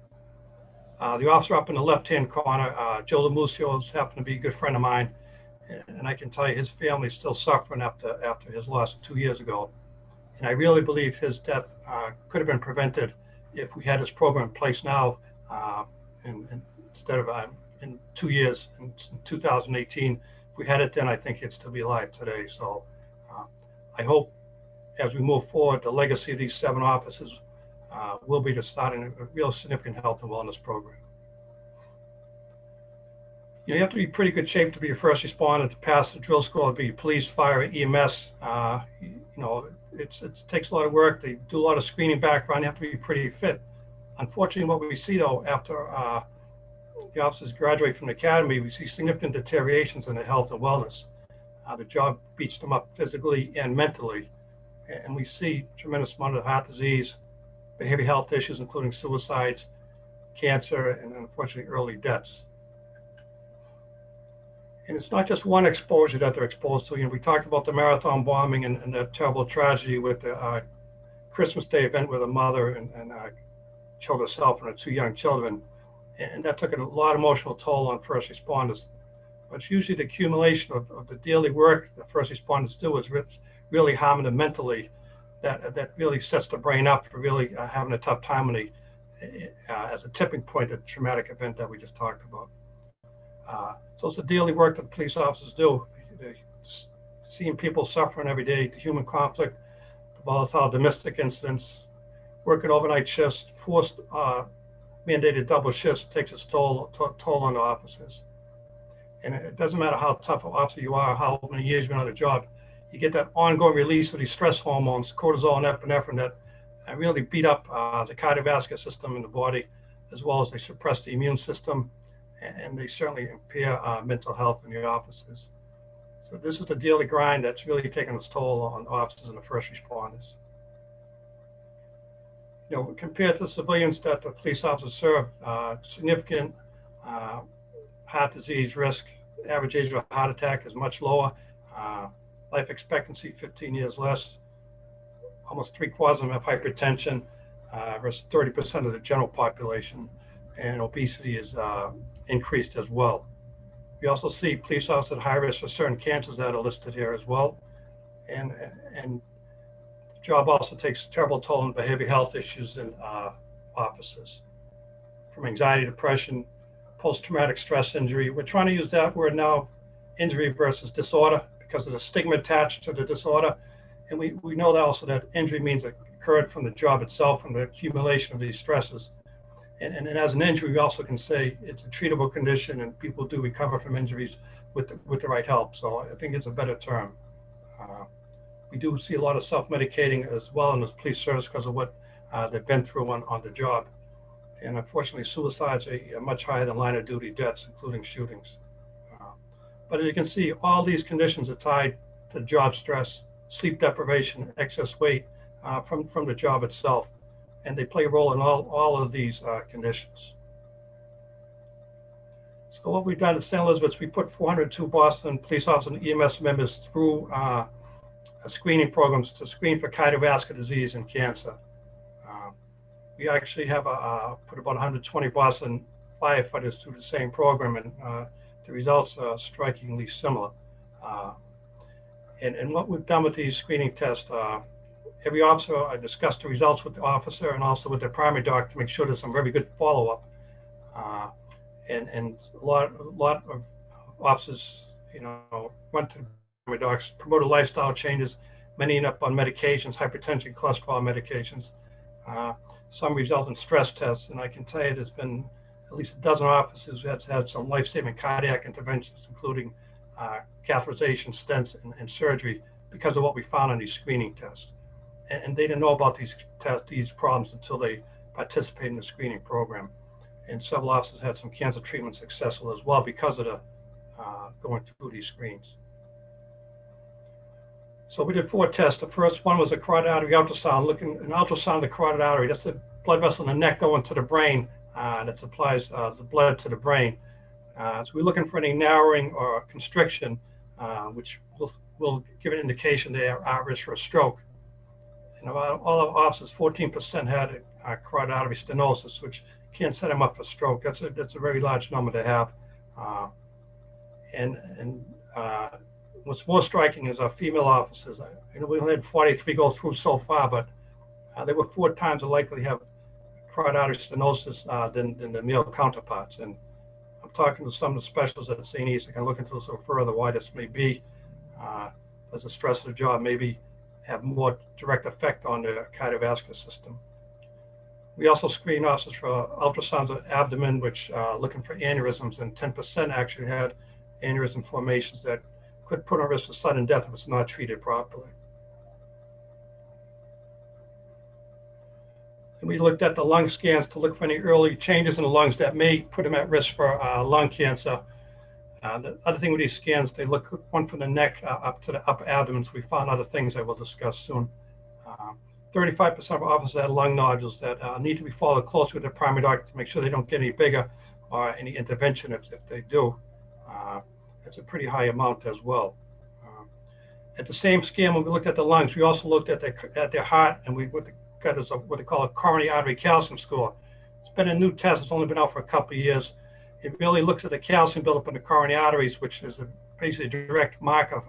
The officer up in the left-hand corner, Joe Lamusio, has happened to be a good friend of mine, and I can tell you his family is still suffering after his loss 2 years ago. And I really believe his death could have been prevented if we had this program in place now, instead of in 2 years, in 2018. If we had it then, I think he'd still be alive today. So I hope as we move forward, the legacy of these 7 officers will be to starting a real significant health and wellness program. You have to be in pretty good shape to be a first responder, to pass the drill school, to be police, fire, EMS. You know, it takes a lot of work. They do a lot of screening background. You have to be pretty fit. Unfortunately, what we see though, after the officers graduate from the academy, we see significant deteriorations in their health and wellness. The job beats them up physically and mentally. And we see tremendous amount of heart disease, behavioral health issues, including suicides, cancer, and unfortunately early deaths. And it's not just one exposure that they're exposed to. You know, we talked about the marathon bombing and that terrible tragedy with the Christmas Day event where the mother and killed herself and her 2 young children. And that took a lot of emotional toll on first responders. But it's usually the accumulation of the daily work that first responders do is really harming them mentally, that really sets the brain up for really having a tough time when as a tipping point, a traumatic event that we just talked about. So it's the daily work that police officers do. They're seeing people suffering every day, the human conflict, the volatile domestic incidents, working overnight shifts, forced mandated double shifts takes its toll on the officers. And it doesn't matter how tough an officer you are, how many years you've been on the job, you get that ongoing release of these stress hormones, cortisol and epinephrine, that really beat up the cardiovascular system in the body, as well as they suppress the immune system, and they certainly impair mental health in the officers. So this is the daily grind that's really taking its toll on officers and the first responders. You know, compared to the civilians that the police officers serve, significant heart disease risk, average age of a heart attack is much lower, life expectancy 15 years less, almost 3/4 of them have hypertension versus 30% of the general population, and obesity is increased as well. We also see police officers at high risk for certain cancers that are listed here as well. And the job also takes a terrible toll on behavioral health issues in officers, from anxiety, depression, post-traumatic stress injury. We're trying to use that word now, injury versus disorder, because of the stigma attached to the disorder. And we know that also that injury means a occurred from the job itself, from the accumulation of these stresses. And as an injury, we also can say it's a treatable condition, and people do recover from injuries with the right help. So I think it's a better term. We do see a lot of self-medicating as well in this police service because of what they've been through on the job. And unfortunately, suicides are much higher than line of duty deaths, including shootings. But as you can see, all these conditions are tied to job stress, sleep deprivation, excess weight from the job itself. And they play a role in all of these conditions. So what we've done at St. Elizabeth's, we put 402 Boston police officers and EMS members through screening programs to screen for cardiovascular disease and cancer. We actually have put about 120 Boston firefighters through the same program, and the results are strikingly similar. And what we've done with these screening tests, every officer, I discussed the results with the officer and also with their primary doctor to make sure there's some very good follow-up. And a lot of officers, went to primary docs, promoted lifestyle changes, many end up on medications, hypertension, cholesterol medications. Some result in stress tests, and I can tell you there's been at least a dozen officers who have had some life-saving cardiac interventions, including catheterization, stents, and surgery because of what we found on these screening tests. And they didn't know about these problems until they participated in the screening program. And several officers had some cancer treatment successful as well because of the going through these screens. So we did 4 tests. The first one was a carotid artery ultrasound, looking an ultrasound of the carotid artery. That's the blood vessel in the neck going to the brain that supplies the blood to the brain. So we're looking for any narrowing or constriction, which will give an indication they are at risk for a stroke. And about all of officers, 14% had carotid artery stenosis, which can set them up for stroke. That's a very large number to have. And what's more striking is our female officers. We only had 43 go through so far, but they were 4 times the likely to have carotid artery stenosis than the male counterparts. And I'm talking to some of the specialists at St. E's. I can look into this a little further why this may be. As the stress of the job maybe have more direct effect on the cardiovascular system. We also screen officers for ultrasounds of abdomen, which looking for aneurysms, and 10% actually had aneurysm formations that could put on risk of sudden death if it's not treated properly. And we looked at the lung scans to look for any early changes in the lungs that may put them at risk for lung cancer. The other thing with these scans, they look one from the neck up to the upper abdomen. So we found other things I will discuss soon. 35% of officers had lung nodules that need to be followed closely with their primary doctor to make sure they don't get any bigger or any intervention if they do. It's a pretty high amount as well. At the same scan, when we looked at the lungs, we also looked at their heart, and we got as what they call a coronary artery calcium score. It's been a new test. It's only been out for a couple of years. It really looks at the calcium buildup in the coronary arteries, which is basically a direct marker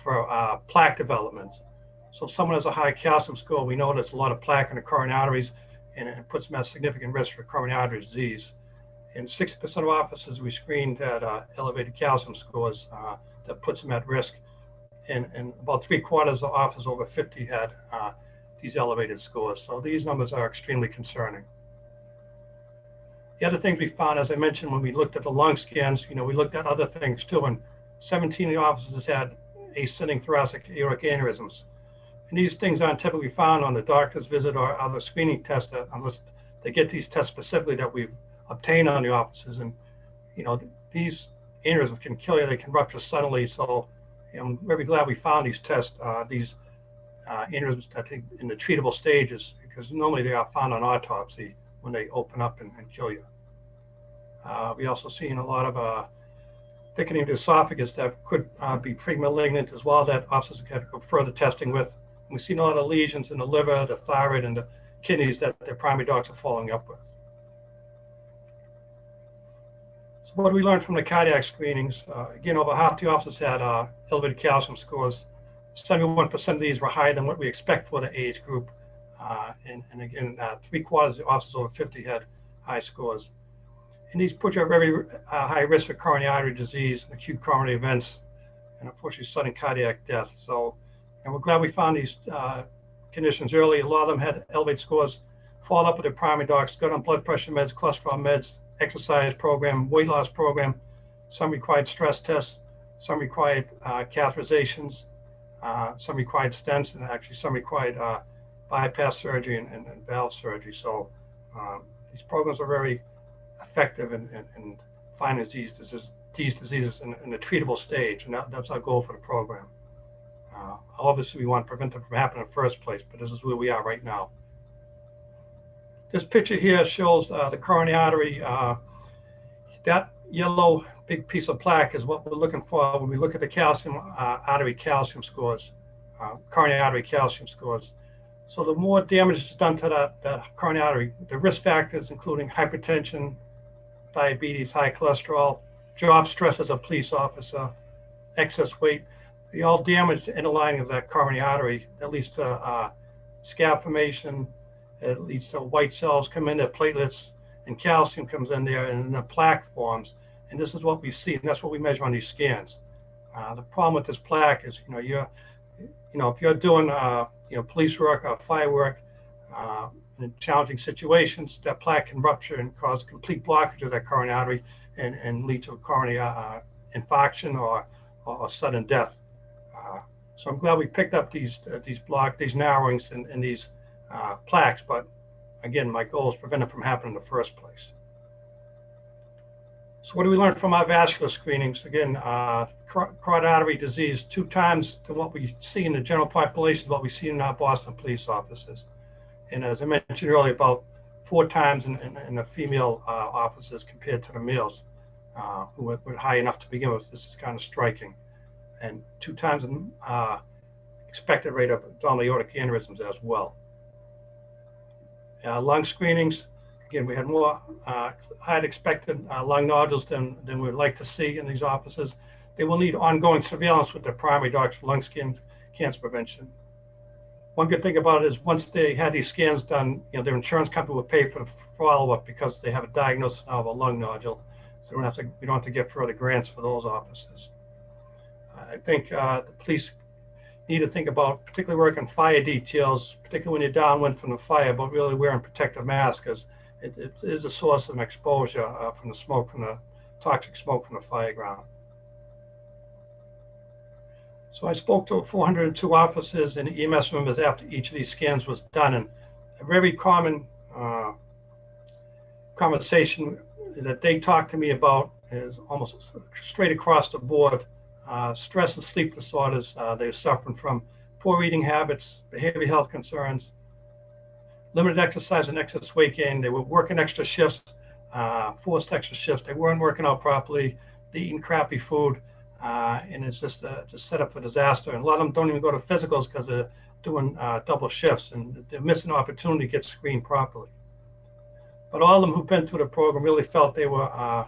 for plaque development. So if someone has a high calcium score, we know there's a lot of plaque in the coronary arteries, and it puts them at significant risk for coronary artery disease. And 60% of officers we screened had elevated calcium scores that puts them at risk. And about 3/4 of officers over 50 had these elevated scores. So these numbers are extremely concerning. The other things we found, as I mentioned, when we looked at the lung scans, we looked at other things too. And 17 of the officers had ascending thoracic aortic aneurysms. And these things aren't typically found on the doctor's visit or other screening tests unless they get these tests specifically that we've obtained on the officers. And, these aneurysms can kill you. They can rupture suddenly. So I'm very glad we found these tests, these aneurysms, I think, in the treatable stages, because normally they are found on autopsy when they open up and kill you. We also seen a lot of thickening of the esophagus that could be pre-malignant as well, that officers can go further testing with. And we've seen a lot of lesions in the liver, the thyroid, and the kidneys that their primary docs are following up with. So what do we learn from the cardiac screenings? Again, over half the officers had elevated calcium scores. 71% of these were higher than what we expect for the age group. And again, 3/4 of the officers over 50 had high scores. And these put you at very high risk for coronary artery disease and acute coronary events, and unfortunately sudden cardiac death. So, and we're glad we found these conditions early. A lot of them had elevated scores, followed up with their primary docs, got on blood pressure meds, cholesterol meds, exercise program, weight loss program. Some required stress tests, some required catheterizations, some required stents, and actually some required bypass surgery and valve surgery. So these programs are very effective in finding these diseases in a treatable stage, and that's our goal for the program. Obviously, we want to prevent them from happening in the first place, but this is where we are right now. This picture here shows the coronary artery. That yellow big piece of plaque is what we're looking for when we look at the calcium artery calcium scores, coronary artery calcium scores. So the more damage is done to that coronary artery, the risk factors including hypertension, diabetes, high cholesterol, job stress as a police officer, excess weight, they all damage the inner lining of that coronary artery. That leads to scab formation, it leads to white cells come in, the platelets, and calcium comes in there, and then the plaque forms. And this is what we see, and that's what we measure on these scans. The problem with this plaque is, if you're doing, police work or fire work in challenging situations, that plaque can rupture and cause complete blockage of that coronary artery and lead to a coronary infarction or sudden death. So I'm glad we picked up these narrowings and these plaques, but again, my goal is to prevent it from happening in the first place. So what do we learn from our vascular screenings? Again, carotid artery disease 2 times than what we see in the general population, what we see in our Boston police officers. And as I mentioned earlier, about 4 times in the female officers compared to the males who were high enough to begin with. This is kind of striking. And 2 times in expected rate of abdominal aortic aneurysms as well. Lung screenings, again, we had more high expected lung nodules than we'd like to see in these offices. They will need ongoing surveillance with their primary docs for lung cancer prevention. One good thing about it is once they had these scans done, their insurance company will pay for the follow-up because they have a diagnosis now of a lung nodule. So we don't have to get further grants for those offices. I think the police need to think about particularly working fire details, particularly when you're downwind from the fire, but really wearing protective masks because it is a source of exposure from the smoke, from the toxic smoke from the fire ground. So I spoke to 402 officers and EMS members after each of these scans was done, and a very common conversation that they talked to me about is almost straight across the board. Stress and sleep disorders they're suffering from, poor eating habits, behavioral health concerns, limited exercise and excess weight gain. They were working extra shifts, forced extra shifts. They weren't working out properly, they eating crappy food, and it's just set up for disaster. And a lot of them don't even go to physicals because they're doing double shifts and they're missing an opportunity to get screened properly. But all of them who've been through the program really felt they were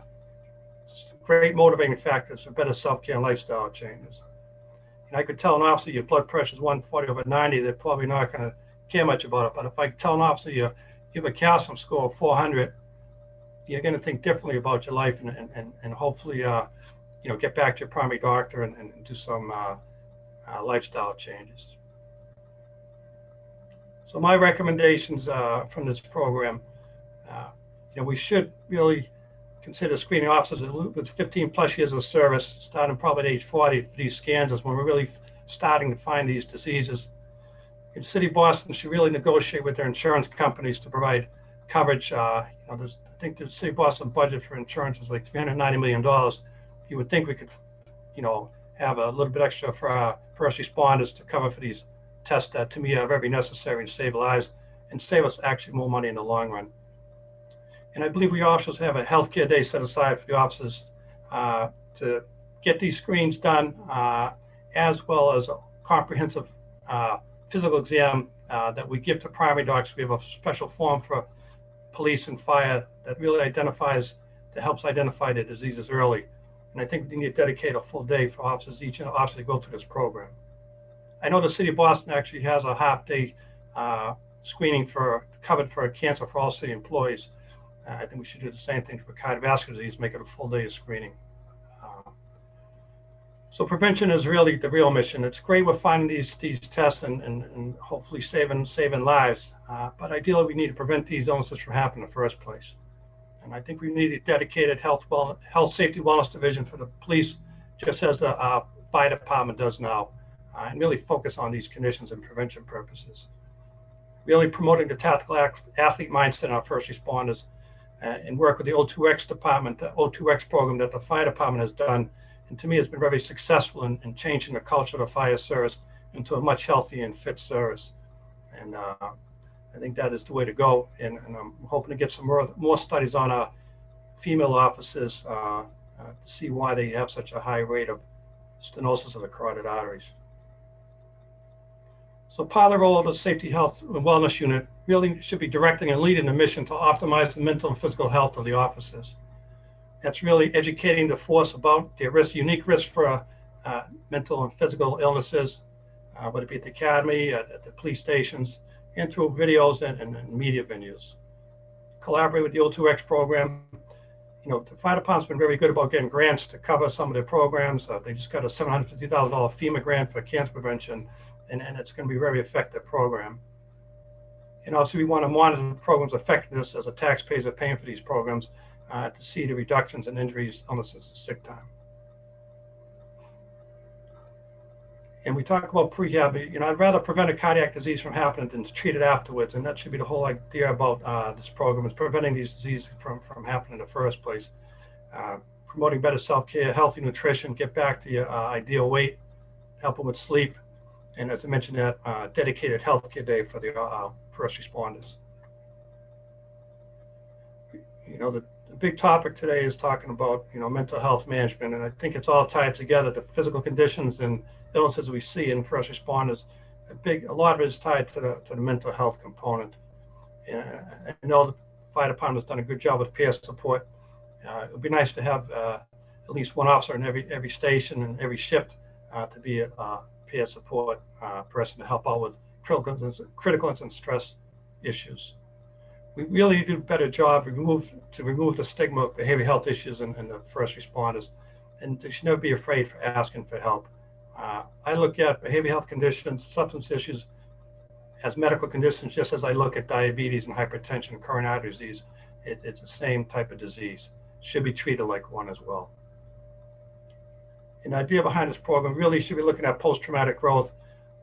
great motivating factors for better self-care and lifestyle changes. And I could tell an officer your blood pressure is 140/90, they're probably not going to care much about it. But if I tell an officer you have a calcium score of 400, you're going to think differently about your life and hopefully get back to your primary doctor and do some lifestyle changes. So my recommendations from this program, we should really consider screening officers with 15 plus years of service, starting probably at age 40 for these scans is when we're really starting to find these diseases. The city of Boston should really negotiate with their insurance companies to provide coverage. I think the city of Boston budget for insurance is like $390 million. You would think we could, have a little bit extra for our first responders to cover for these tests that to me are very necessary to save lives and save us actually more money in the long run. And I believe we also have a healthcare day set aside for the officers to get these screens done, as well as a comprehensive physical exam that we give to primary docs. We have a special form for police and fire that really helps identify the diseases early. And I think we need to dedicate a full day for officers, each officer to go through this program. I know the city of Boston actually has a half-day screening covered for cancer for all city employees. I think we should do the same thing for cardiovascular disease, make it a full day of screening. So prevention is really the real mission. It's great we're finding these tests and hopefully saving lives. But ideally, we need to prevent these illnesses from happening in the first place. And I think we need a dedicated health, safety, wellness division for the police, just as the fire department does now, and really focus on these conditions and prevention purposes. Really promoting the tactical athlete mindset in our first responders, and work with the O2X department, the O2X program that the fire department has done. And to me, it's been very successful in changing the culture of the fire service into a much healthier and fit service. And I think that is the way to go. And I'm hoping to get some more studies on our female officers to see why they have such a high rate of stenosis of the carotid arteries. So part of the role of the Safety, Health, and Wellness Unit really should be directing and leading the mission to optimize the mental and physical health of the officers. That's really educating the force about their unique risk for mental and physical illnesses, whether it be at the academy, at the police stations, and through videos and media venues. Collaborate with the O2X program. You know, the fire department's been very good about getting grants to cover some of their programs. They just got a $750,000 FEMA grant for cancer prevention, and it's going to be a very effective program. And also, we want to monitor the program's effectiveness as the taxpayers are paying for these programs to see the reductions in injuries, illnesses, and sick time. And we talk about prehab. You know, I'd rather prevent a cardiac disease from happening than to treat it afterwards. And that should be the whole idea about this program, is preventing these diseases from happening in the first place. Promoting better self-care, healthy nutrition, get back to your ideal weight, help them with sleep. And as I mentioned, that dedicated healthcare day for the first responders. You know, the big topic today is talking about, you know, mental health management. And I think it's all tied together, the physical conditions and illnesses we see in first responders. A lot of it is tied to the mental health component. And I know the fire department has done a good job with peer support. It would be nice to have at least one officer in every station and every shift to be a peer support person to help out with critical incident stress issues. We really do a better job to remove the stigma of behavioral health issues in the first responders, and they should never be afraid for asking for help. I look at behavioral health conditions, substance issues as medical conditions, just as I look at diabetes and hypertension and coronary artery disease. It's the same type of disease. Should be treated like one as well. And the idea behind this program really should be looking at post-traumatic growth,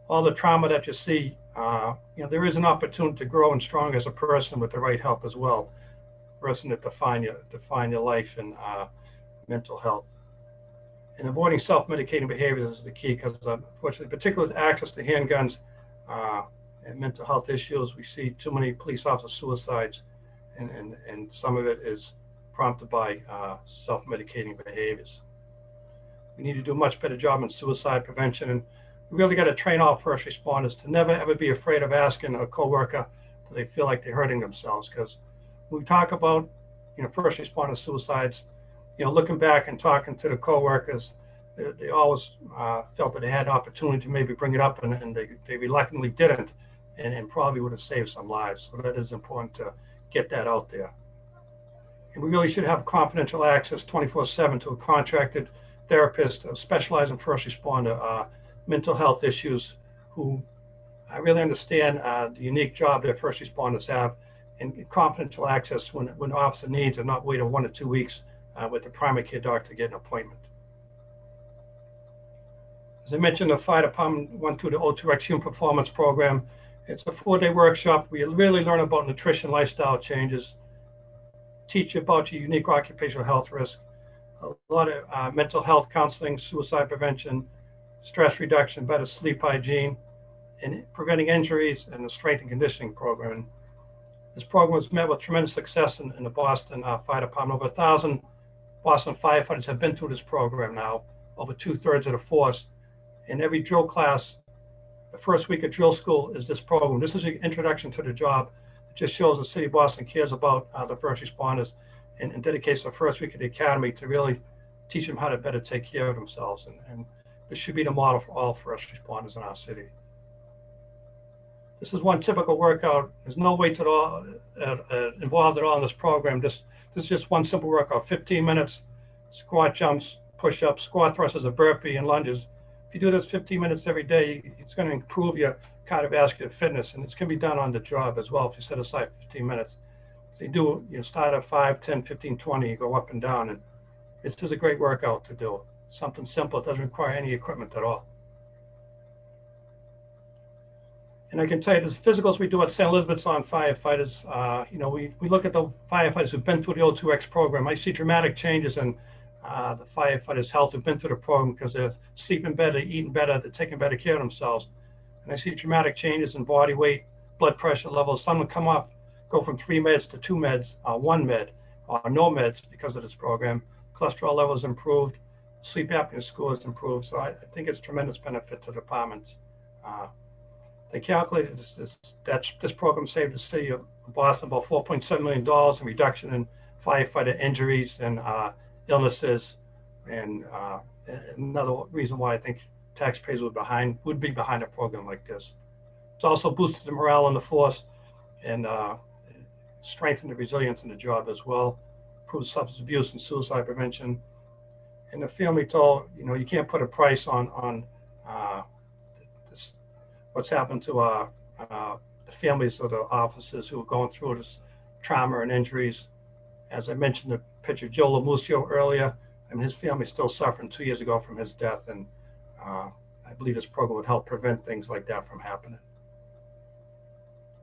all the trauma that you see. You know, there is an opportunity to grow and strong as a person with the right help as well. Person that define your life and mental health. And avoiding self-medicating behaviors is the key, because unfortunately, particularly with access to handguns and mental health issues, we see too many police officer suicides, and some of it is prompted by self-medicating behaviors. We need to do a much better job in suicide prevention, and we really got to train all first responders to never ever be afraid of asking a coworker that they feel like they're hurting themselves. Because when we talk about, you know, first responder suicides, you know, looking back and talking to the coworkers, they always felt that they had an opportunity to maybe bring it up, and they reluctantly didn't, and probably would have saved some lives. So that is important to get that out there. And we really should have confidential access 24/7 to a contracted therapist specialized in first responder mental health issues, who I really understand the unique job that first responders have, and confidential access when the officer needs, and not wait 1 to 2 weeks with the primary care doctor to get an appointment. As I mentioned, the fire department went through the O2X Human Performance Program. It's a 4-day workshop. We really learn about nutrition, lifestyle changes, teach you about your unique occupational health risk, a lot of mental health counseling, suicide prevention, stress reduction, better sleep hygiene, and preventing injuries, and the strength and conditioning program. This program was met with tremendous success in the Boston Fire Department. Over 1,000 Boston firefighters have been through this program now, over 2/3 of the force. In every drill class, the first week of drill school is this program. This is an introduction to the job. It just shows the city of Boston cares about the first responders, and dedicates the first week of the academy to really teach them how to better take care of themselves. And this should be the model for all first responders in our city. This is one typical workout. There's no weights at all involved at all in this program. This is just one simple workout, 15 minutes, squat jumps, push-ups, squat thrusters, a burpee, and lunges. If you do this 15 minutes every day, it's going to improve your cardiovascular fitness, and it's going to be done on the job as well if you set aside 15 minutes. So you start at 5, 10, 15, 20, you go up and down, and it's just a great workout to do. Something simple, it doesn't require any equipment at all. And I can tell you, the physicals we do at St. Elizabeth's on firefighters, we look at the firefighters who've been through the O2X program. I see dramatic changes in the firefighters' health who've been through the program because they're sleeping better, eating better, they're taking better care of themselves. And I see dramatic changes in body weight, blood pressure levels. Some will go from 3 meds to 2 meds, 1 med, or no meds because of this program. Cholesterol levels improved, sleep apnea scores improved. So I think it's tremendous benefit to the departments. They calculated this program saved the city of Boston about $4.7 million in reduction in firefighter injuries and illnesses. And another reason why I think taxpayers would be behind a program like this. It's also boosted the morale in the force and strengthened the resilience in the job as well, improved substance abuse and suicide prevention. And the family told, you can't put a price on what's happened to the families of the officers who are going through this trauma and injuries. As I mentioned the picture of Joe Lamusio earlier, his family's still suffering 2 years ago from his death, and I believe this program would help prevent things like that from happening.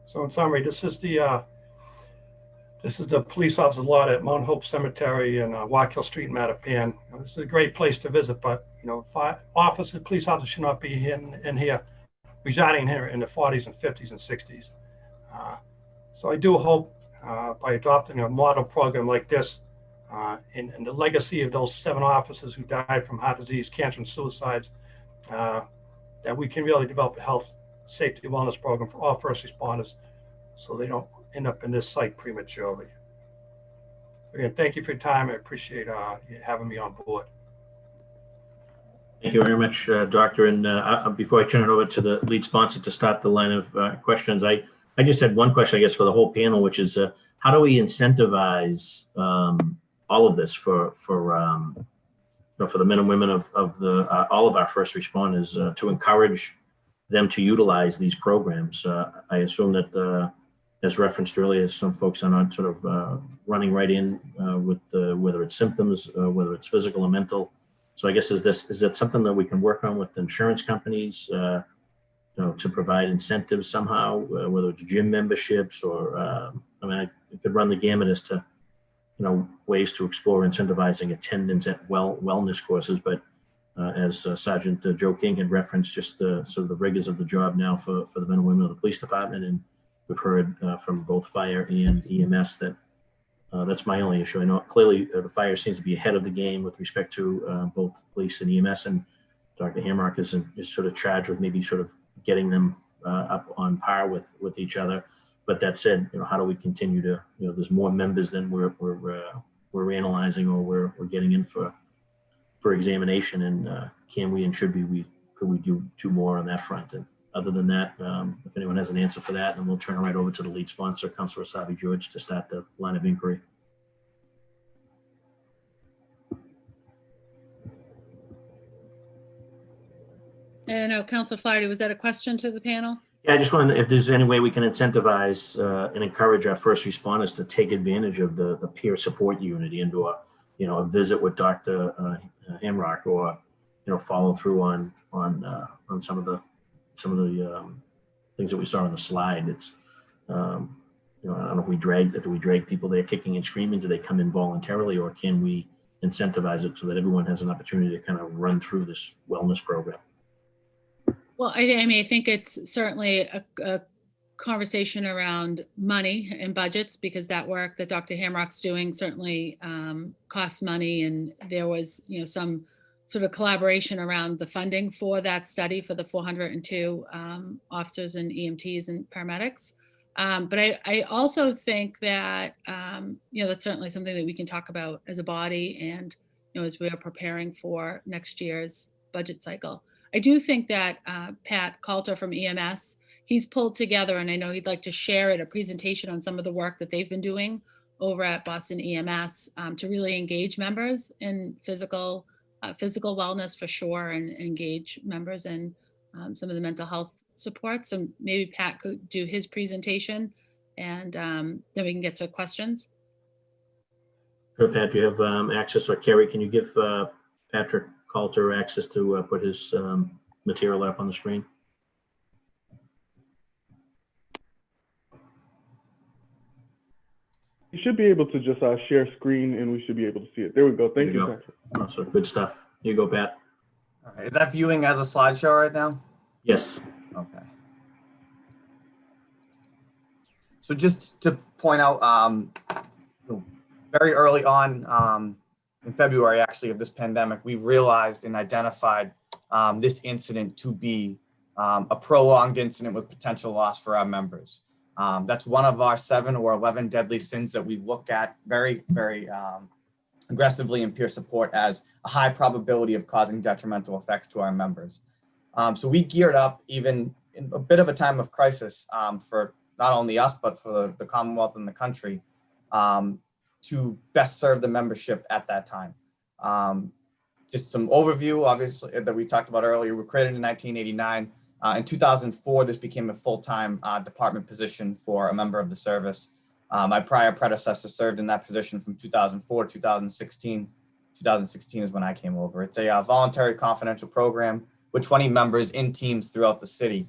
So in summary, this is the police officer lot at Mount Hope Cemetery and Wackill Street in Mattapan. This is a great place to visit, but police officers should not be in here, residing here in the 40s and 50s and 60s. So I do hope by adopting a model program like this and the legacy of those 7 officers who died from heart disease, cancer, and suicides, that we can really develop a health, safety, wellness program for all first responders so they don't end up in this site prematurely. Again, thank you for your time. I appreciate you having me on board. Thank you very much, Doctor. And before I turn it over to the lead sponsor to start the line of questions, I just had one question, I guess, for the whole panel, which is how do we incentivize all of this for the men and women of all of our first responders to encourage them to utilize these programs? I assume that, as referenced earlier, some folks are not sort of running right in with whether it's symptoms, whether it's physical or mental. So I guess is that something that we can work on with insurance companies to provide incentives somehow, whether it's gym memberships or I could run the gamut as to ways to explore incentivizing attendance at wellness courses. But as Sergeant Joe King had referenced, just sort of the rigors of the job now for the men and women of the police department, and we've heard from both fire and EMS that that's my only issue. I know clearly the fire seems to be ahead of the game with respect to both police and EMS, and Dr. Hamrock is sort of charged with maybe sort of getting them up on par with each other. But that said, how do we continue to, there's more members than we're analyzing or we're getting in for examination, and can we and could we do more on that front? And other than that, if anyone has an answer for that, and we'll turn it right over to the lead sponsor, Councilor Asabi George, to start the line of inquiry. I don't know, Councilor Flaherty, was that a question to the panel? Yeah, I just wondered if there's any way we can incentivize and encourage our first responders to take advantage of the peer support unity and do a visit with Dr. Hamrock, or follow through on some of the things that we saw on the slide. It's I don't know if do we drag people there kicking and screaming? Do they come in voluntarily, or can we incentivize it so that everyone has an opportunity to kind of run through this wellness program? Well, I think it's certainly a conversation around money and budgets, because that work that Dr. Hamrock's doing certainly costs money, and there was some sort of collaboration around the funding for that study for the 402 officers and EMTs and paramedics. But I also think that that's certainly something that we can talk about as a body, and as we are preparing for next year's budget cycle. I do think that Pat Coulter from EMS, he's pulled together, and I know he'd like to share a presentation on some of the work that they've been doing over at Boston EMS to really engage members in physical physical wellness for sure, and engage members in some of the mental health support. So maybe Pat could do his presentation, and then we can get to questions. Sure, Pat, do you have access, or Carrie, can you give Patrick Coulter access to put his material up on the screen? You should be able to just share screen and we should be able to see it. There we go. Thank you, Patrick. Oh, so good stuff. Here you go, Pat. All right. Is that viewing as a slideshow right now? Yes. Okay. So just to point out, very early on in February, actually, of this pandemic, we realized and identified this incident to be a prolonged incident with potential loss for our members. That's one of our 7 or 11 deadly sins that we look at very, very aggressively in peer support as a high probability of causing detrimental effects to our members. So we geared up even in a bit of a time of crisis for not only us, but for the Commonwealth and the country to best serve the membership at that time. Just some overview, obviously, that we talked about earlier. We were created in 1989. In 2004, this became a full-time department position for a member of the service. My prior predecessor served in that position from 2004 to 2016. 2016 is when I came over. It's a voluntary confidential program with 20 members in teams throughout the city.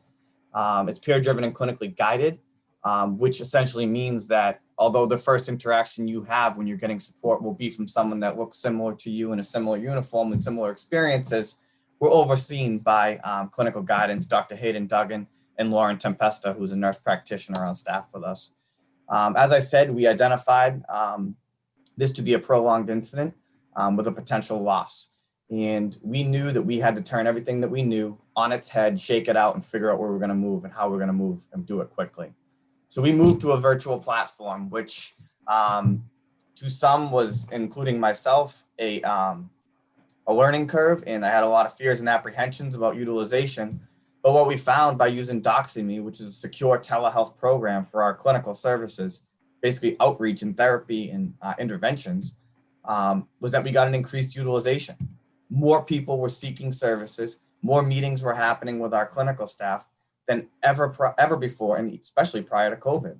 It's peer-driven and clinically guided, which essentially means that although the first interaction you have when you're getting support will be from someone that looks similar to you in a similar uniform with similar experiences, we're overseen by clinical guidance, Dr. Hayden Duggan and Lauren Tempesta, who's a nurse practitioner on staff with us. As I said, we identified this to be a prolonged incident with a potential loss. And we knew that we had to turn everything that we knew on its head, shake it out, and figure out where we're going to move and how we're going to move and do it quickly. So we moved to a virtual platform, which to some was, including myself, a learning curve, and I had a lot of fears and apprehensions about utilization. But what we found by using DoxyMe, which is a secure telehealth program for our clinical services, basically outreach and therapy and interventions, was that we got an increased utilization. More people were seeking services, more meetings were happening with our clinical staff than ever before, and especially prior to COVID.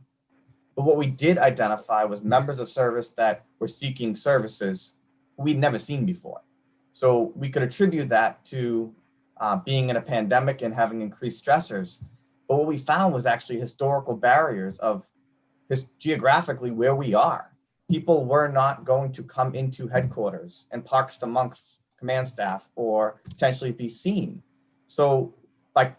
But what we did identify was members of service that were seeking services we'd never seen before. So we could attribute that to being in a pandemic and having increased stressors. But what we found was actually historical barriers of geographically where we are. People were not going to come into headquarters and parked amongst command staff or potentially be seen. So by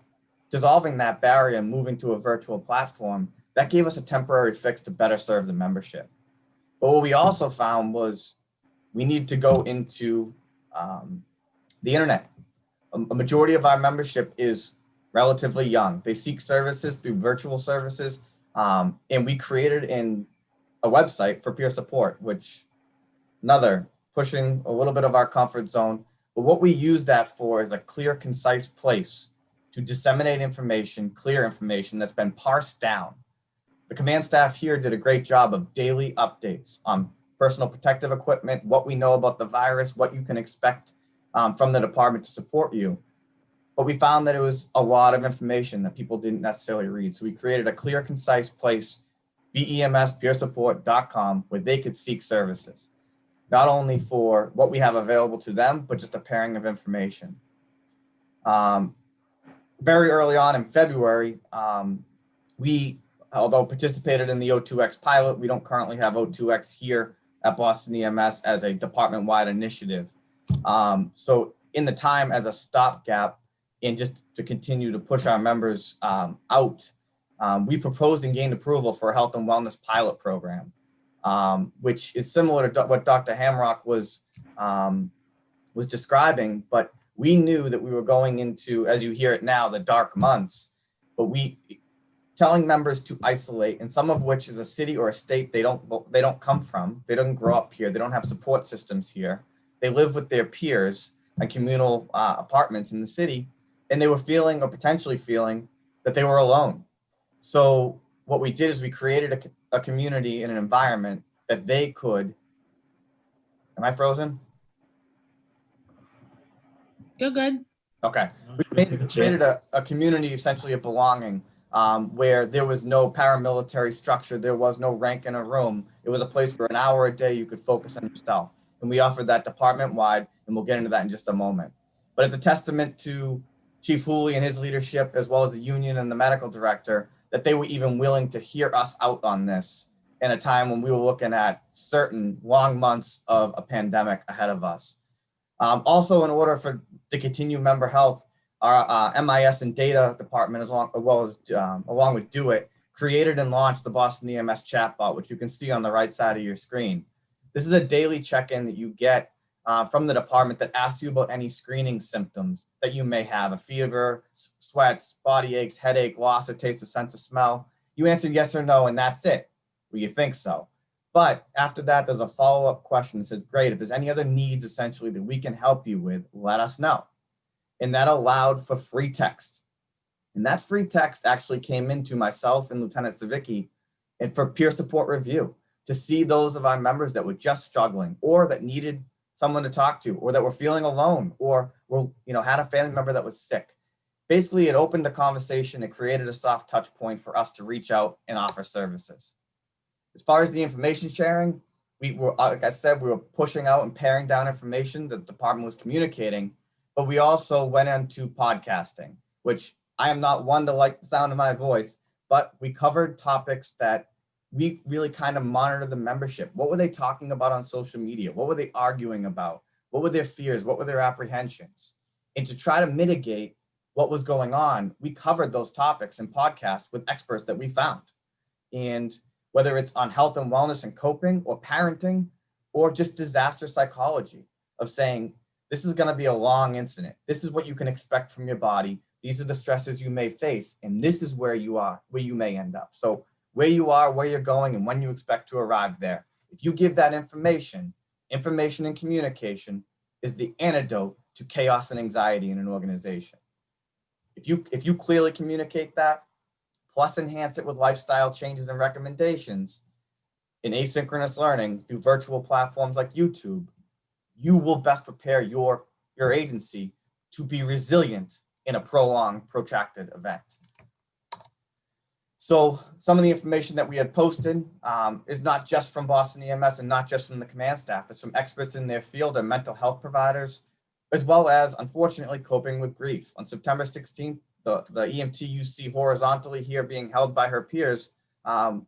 dissolving that barrier and moving to a virtual platform, that gave us a temporary fix to better serve the membership. But what we also found was we need to go into the internet. A majority of our membership is relatively young. They seek services through virtual services. And we created a website for peer support, which another pushing a little bit of our comfort zone. But what we use that for is a clear, concise place to disseminate information, clear information that's been parsed down. The command staff here did a great job of daily updates on personal protective equipment, what we know about the virus, what you can expect from the department to support you. But we found that it was a lot of information that people didn't necessarily read. So we created a clear, concise place, BEMSpeersupport.com, where they could seek services, not only for what we have available to them, but just a pairing of information. Very early on in February, we, although participated in the O2X pilot, we don't currently have O2X here at Boston EMS as a department-wide initiative. So in the time as a stopgap and just to continue to push our members out, we proposed and gained approval for a health and wellness pilot program, which is similar to what Dr. Hamrock was describing, but we knew that we were going into, as you hear it now, the dark months, but telling members to isolate, and some of which is a city or a state they don't come from, they don't grow up here, they don't have support systems here, they live with their peers in communal apartments in the city, and they were feeling or potentially feeling that they were alone. So what we did is we created a community and an environment that they could, am I frozen? You're good. Okay. We created a community essentially of belonging where there was no paramilitary structure. There was no rank in a room. It was a place where an hour a day you could focus on yourself. And we offered that department wide, and we'll get into that in just a moment. But it's a testament to Chief Hooley and his leadership, as well as the union and the medical director, that they were even willing to hear us out on this in a time when we were looking at certain long months of a pandemic ahead of us. Also, in order to continue member health, our MIS and data department, along with Do It, created and launched the Boston EMS chatbot, which you can see on the right side of your screen. This is a daily check-in that you get from the department that asks you about any screening symptoms that you may have: a fever, sweats, body aches, headache, loss of taste or sense of smell. You answer yes or no, and that's it. Well, you think so. But after that, there's a follow-up question that says, great, if there's any other needs essentially that we can help you with, let us know. And that allowed for free text. And that free text actually came into myself and Lieutenant Savicki and for peer support review to see those of our members that were just struggling or that needed someone to talk to or that were feeling alone or were, had a family member that was sick. Basically, it opened a conversation and created a soft touch point for us to reach out and offer services. As far as the information sharing, we were, like I said, we were pushing out and paring down information that the department was communicating, but we also went into podcasting, which I am not one to like the sound of my voice, but we covered topics that we really kind of monitor the membership. What were they talking about on social media? What were they arguing about? What were their fears? What were their apprehensions? And to try to mitigate what was going on, we covered those topics in podcasts with experts that we found. And whether it's on health and wellness and coping or parenting or just disaster psychology of saying, this is going to be a long incident. This is what you can expect from your body. These are the stresses you may face. And this is where you are, where you may end up. So where you are, where you're going, and when you expect to arrive there. If you give that information and communication is the antidote to chaos and anxiety in an organization. If you clearly communicate that, plus enhance it with lifestyle changes and recommendations in asynchronous learning through virtual platforms like YouTube, you will best prepare your agency to be resilient in a prolonged, protracted event. So some of the information that we had posted is not just from Boston EMS and not just from the command staff. It's from experts in their field and mental health providers, as well as, unfortunately, coping with grief. On September 16th, the EMT you see horizontally here being held by her peers,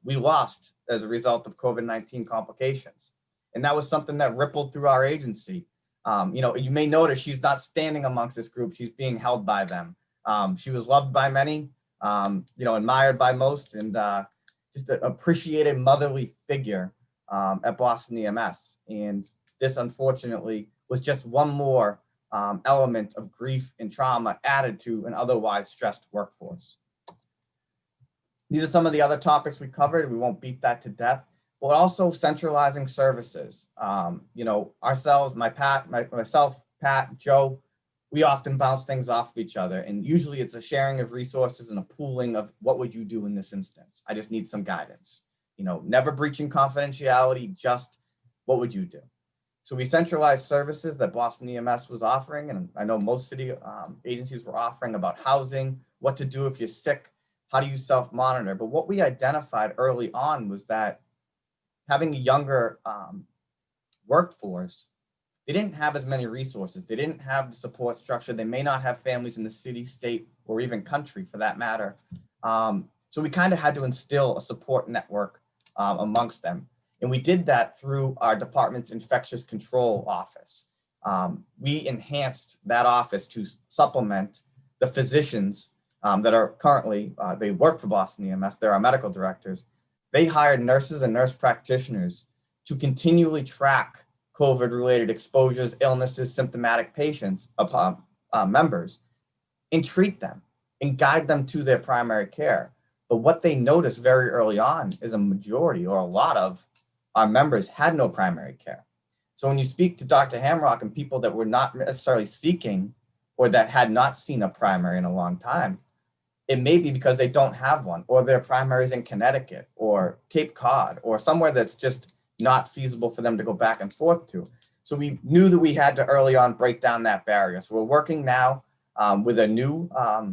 we lost as a result of COVID-19 complications. And that was something that rippled through our agency. You may notice she's not standing amongst this group, she's being held by them. She was loved by many, admired by most, and just an appreciated motherly figure at Boston EMS. And this, unfortunately, was just one more element of grief and trauma added to an otherwise stressed workforce. These are some of the other topics we covered. We won't beat that to death, but also centralizing services. Ourselves, myself, Pat, Joe, we often bounce things off of each other. And usually it's a sharing of resources and a pooling of what would you do in this instance? I just need some guidance. Never breaching confidentiality, just what would you do? So we centralized services that Boston EMS was offering, and I know most city agencies were offering about housing, what to do if you're sick, how do you self-monitor? But what we identified early on was that having a younger workforce, they didn't have as many resources. They didn't have the support structure. They may not have families in the city, state, or even country for that matter. So we kind of had to instill a support network amongst them. And we did that through our department's infectious control office. We enhanced that office to supplement the physicians that are currently, they work for Boston EMS, they're our medical directors. They hired nurses and nurse practitioners to continually track COVID-related exposures, illnesses, symptomatic patients, members, and treat them and guide them to their primary care. But what they noticed very early on is a majority or a lot of our members had no primary care. So when you speak to Dr. Hamrock and people that were not necessarily seeking or that had not seen a primary in a long time, it may be because they don't have one, or their primary is in Connecticut or Cape Cod or somewhere that's just not feasible for them to go back and forth to. So we knew that we had to early on break down that barrier. So we're working now with a new, a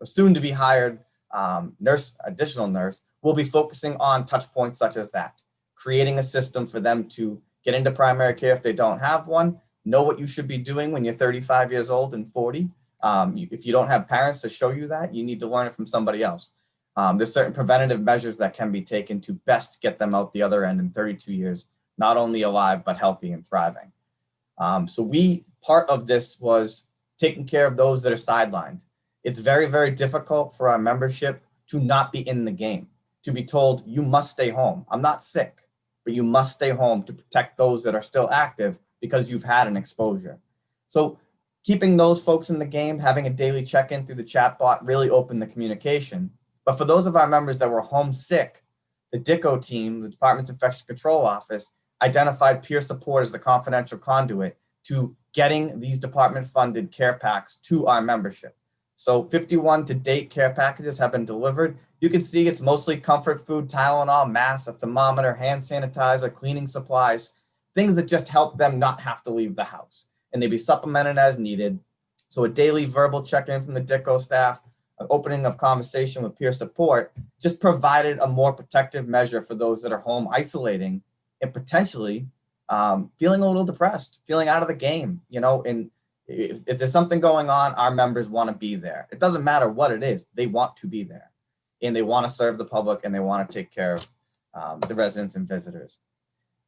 soon to be hired additional nurse. We'll be focusing on touch points such as that, creating a system for them to get into primary care if they don't have one, know what you should be doing when you're 35 years old and 40. If you don't have parents to show you that, you need to learn it from somebody else. There's certain preventative measures that can be taken to best get them out the other end in 32 years, not only alive, but healthy and thriving. So part of this was taking care of those that are sidelined. It's very, very difficult for our membership to not be in the game, to be told, you must stay home. I'm not sick, but you must stay home to protect those that are still active because you've had an exposure. So keeping those folks in the game, having a daily check-in through the chatbot really opened the communication. But for those of our members that were homesick, the DICO team, the Department's Infection Control Office, identified peer support as the confidential conduit to getting these department-funded care packs to our membership. So 51 to date care packages have been delivered. You can see it's mostly comfort food, Tylenol, masks, a thermometer, hand sanitizer, cleaning supplies, things that just help them not have to leave the house. And they be supplemented as needed. So a daily verbal check-in from the DICO staff, an opening of conversation with peer support, just provided a more protective measure for those that are home isolating and potentially feeling a little depressed, feeling out of the game, and if there's something going on, our members want to be there. It doesn't matter what it is, they want to be there and they want to serve the public and they want to take care of the residents and visitors.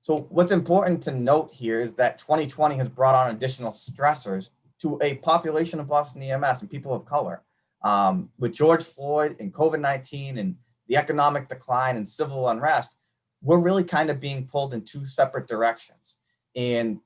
So what's important to note here is that 2020 has brought on additional stressors to a population of Boston EMS and people of color. With George Floyd and COVID-19 and the economic decline and civil unrest, we're really kind of being pulled in two separate directions. And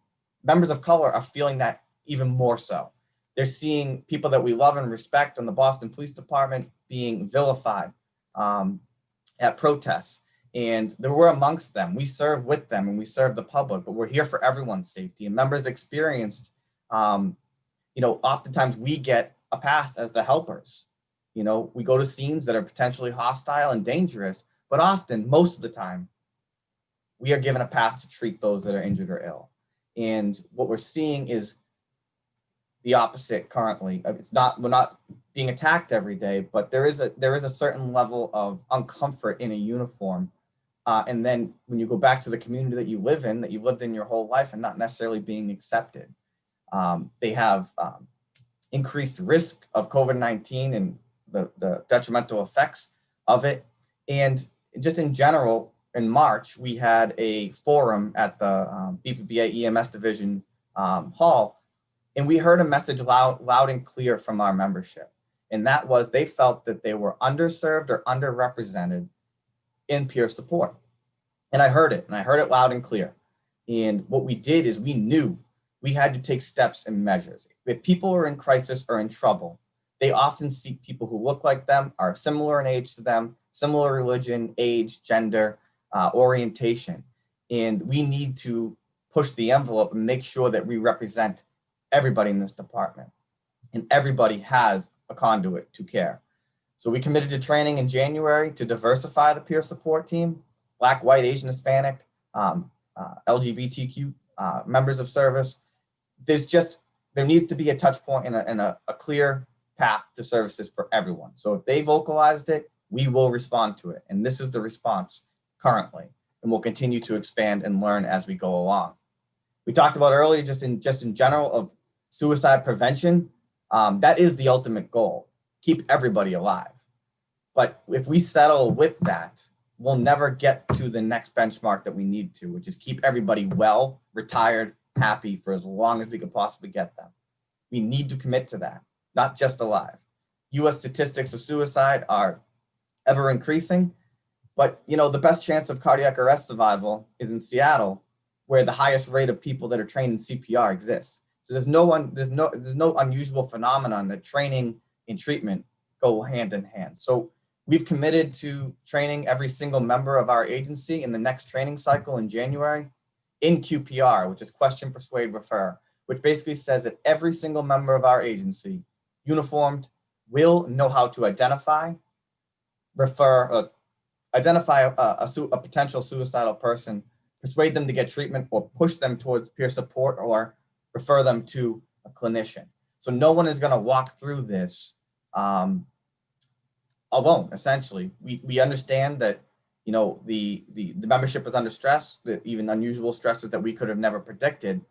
members of color are feeling that even more so. They're seeing people that we love and respect in the Boston Police Department being vilified at protests. And we're amongst them. We serve with them and we serve the public, but we're here for everyone's safety. And members experienced, oftentimes we get a pass as the helpers. We go to scenes that are potentially hostile and dangerous, but often, most of the time, we are given a pass to treat those that are injured or ill. And what we're seeing is the opposite currently. We're not being attacked every day, but there is a certain level of uncomfort in a uniform. And then when you go back to the community that you live in, that you've lived in your whole life and not necessarily being accepted, they have increased risk of COVID-19 and the detrimental effects of it. And just in general, in March, we had a forum at the BPD EMS Division hall, and we heard a message loud and clear from our membership. And that was they felt that they were underserved or underrepresented in peer support. And I heard it loud and clear. And what we did is we knew we had to take steps and measures. If people are in crisis or in trouble, they often seek people who look like them, are similar in age to them, similar religion, age, gender, orientation. And we need to push the envelope and make sure that we represent everybody in this department. And everybody has a conduit to care. So we committed to training in January to diversify the peer support team, Black, white, Asian, Hispanic, LGBTQ members of service. There needs to be a touch point and a clear path to services for everyone. So if they vocalized it, we will respond to it. And this is the response currently, and we'll continue to expand and learn as we go along. We talked about earlier, just in general, of suicide prevention. That is the ultimate goal, keep everybody alive. But if we settle with that, we'll never get to the next benchmark that we need to, which is keep everybody well, retired, happy for as long as we can possibly get them. We need to commit to that, not just alive. US statistics of suicide are ever increasing, but the best chance of cardiac arrest survival is in Seattle, where the highest rate of people that are trained in CPR exists. So there's no unusual phenomenon that training and treatment go hand in hand. So we've committed to training every single member of our agency in the next training cycle in January in QPR, which is question, persuade, refer, which basically says that every single member of our agency, uniformed, will know how to identify, refer, identify a potential suicidal person persuade them to get treatment or push them towards peer support or refer them to a clinician. So no one is going to walk through this alone. Essentially, we understand that, you know, the membership is under stress, that even unusual stresses that we could have never predicted.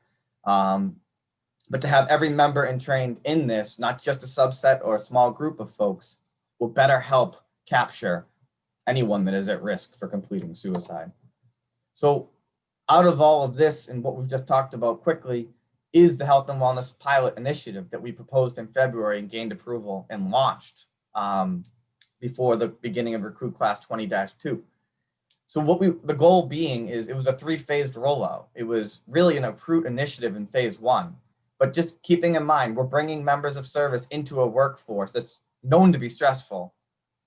But to have every member and trained in this, not just a subset or a small group of folks, will better help capture anyone that is at risk for completing suicide. So out of all of this and what we've just talked about quickly is the Health and Wellness Pilot Initiative that we proposed in February and gained approval and launched before the beginning of Recruit Class 20-2. So the goal being is it was a 3-phased rollout. It was really an Recruit initiative in phase 1, but just keeping in mind, we're bringing members of service into a workforce that's known to be stressful,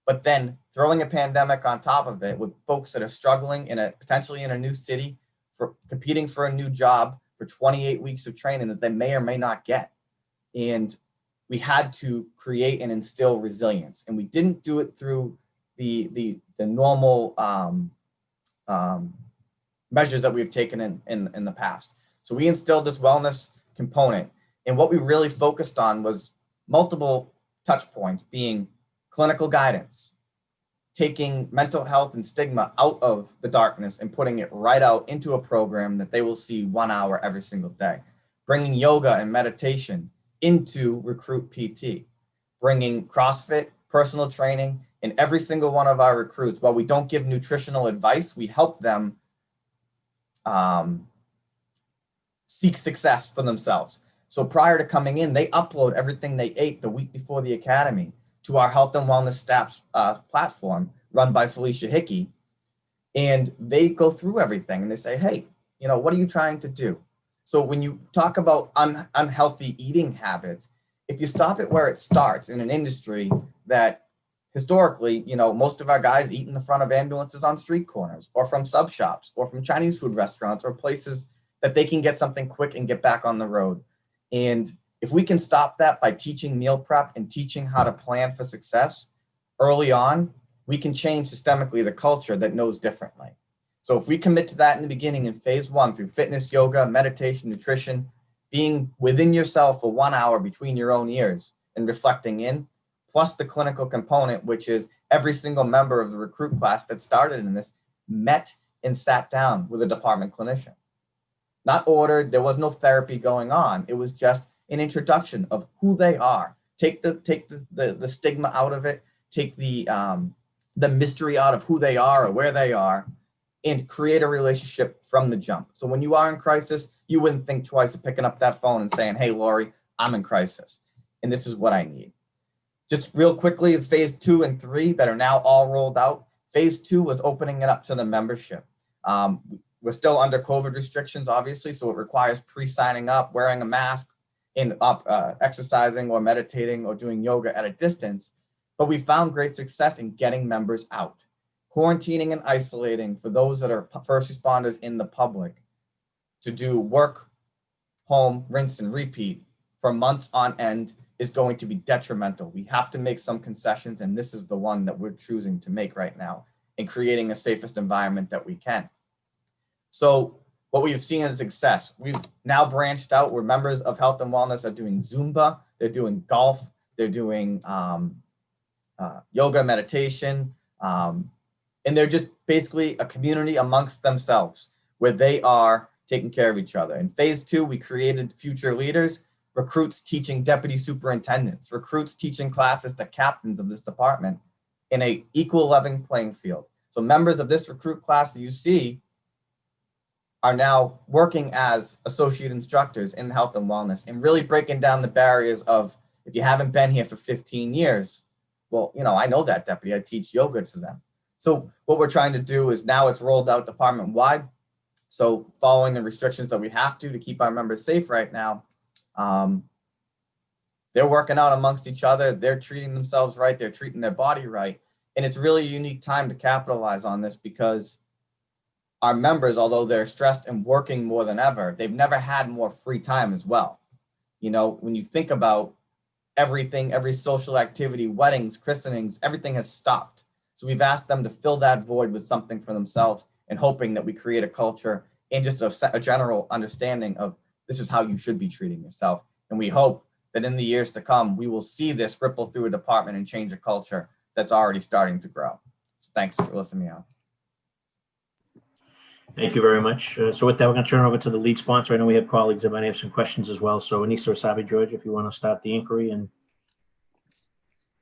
but then throwing a pandemic on top of it with folks that are struggling potentially in a new city, for competing for a new job for 28 weeks of training that they may or may not get. And we had to create and instill resilience. And we didn't do it through the normal measures that we've taken in the past. So we instilled this wellness component. And what we really focused on was multiple touch points, being clinical guidance, taking mental health and stigma out of the darkness and putting it right out into a program that they will see 1 hour every single day, bringing yoga and meditation into Recruit PT, bringing CrossFit, personal training in every single one of our recruits. While we don't give nutritional advice, we help them seek success for themselves. So prior to coming in, they upload everything they ate the week before the academy to our Health and Wellness Staff platform run by Felicia Hickey. And they go through everything and they say, hey, you know, what are you trying to do? So when you talk about unhealthy eating habits, if you stop it where it starts in an industry that historically, you know, most of our guys eat in the front of ambulances on street corners or from sub shops or from Chinese food restaurants or places that they can get something quick and get back on the road. And if we can stop that by teaching meal prep and teaching how to plan for success early on, we can change systemically the culture that knows differently. So if we commit to that in the beginning in phase 1 through fitness, yoga, meditation, nutrition, being within yourself for 1 hour between your own ears and reflecting in, plus the clinical component, which is every single member of the recruit class that started in this met and sat down with a department clinician. Not ordered, there was no therapy going on. It was just an introduction of who they are. Take the stigma out of it, take the mystery out of who they are or where they are, and create a relationship from the jump. So when you are in crisis, you wouldn't think twice of picking up that phone and saying, hey, Lori, I'm in crisis, and this is what I need. Just real quickly, is phase 2 and 3 that are now all rolled out. Phase 2 was opening it up to the membership. We're still under COVID restrictions, obviously, so it requires pre-signing up, wearing a mask, and exercising or meditating or doing yoga at a distance. But we found great success in getting members out. Quarantining and isolating for those that are first responders in the public to do work, home, rinse, and repeat for months on end is going to be detrimental. We have to make some concessions, and this is the one that we're choosing to make right now in creating the safest environment that we can. So what we've seen is success. We've now branched out where members of Health and Wellness are doing Zumba, they're doing golf, they're doing yoga, meditation, and they're just basically a community amongst themselves where they are taking care of each other. In phase 2, we created future leaders, recruits teaching deputy superintendents, recruits teaching classes to captains of this department in a equal level playing field. So members of this recruit class that you see are now working as associate instructors in health and wellness and really breaking down the barriers of, if you haven't been here for 15 years, well, you know, I know that deputy, I teach yoga to them. So what we're trying to do is now it's rolled out department wide. So following the restrictions that we have to keep our members safe right now, they're working out amongst each other. They're treating themselves right. They're treating their body right. And it's really a unique time to capitalize on this because our members, although they're stressed and working more than ever, they've never had more free time as well. You know, when you think about everything, every social activity, weddings, christenings, everything has stopped. So we've asked them to fill that void with something for themselves and hoping that we create a culture and just a general understanding of this is how you should be treating yourself. And we hope that in the years to come, we will see this ripple through a department and change a culture that's already starting to grow. So thanks for listening out. Thank you very much. So with that, we're going to turn over to the lead sponsor. I know we have colleagues that might have some questions as well. So Anissa or Sabi George, if you want to start the inquiry. And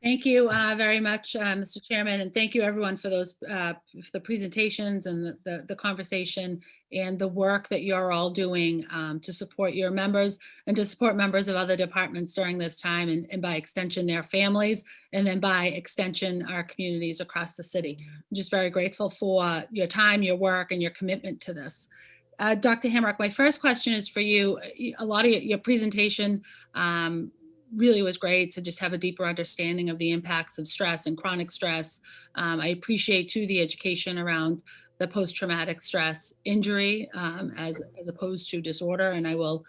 Thank you very much, Mr. Chairman, and thank you everyone for those for the presentations and the conversation and the work that you're all doing to support your members and to support members of other departments during this time, and by extension their families, and then by extension our communities across the city. I'm just very grateful for your time, your work, and your commitment to this. Dr. Hamrock, my first question is for you. A lot of your presentation really was great to just have a deeper understanding of the impacts of stress and chronic stress. I appreciate too the education around the post-traumatic stress injury as opposed to disorder, and I will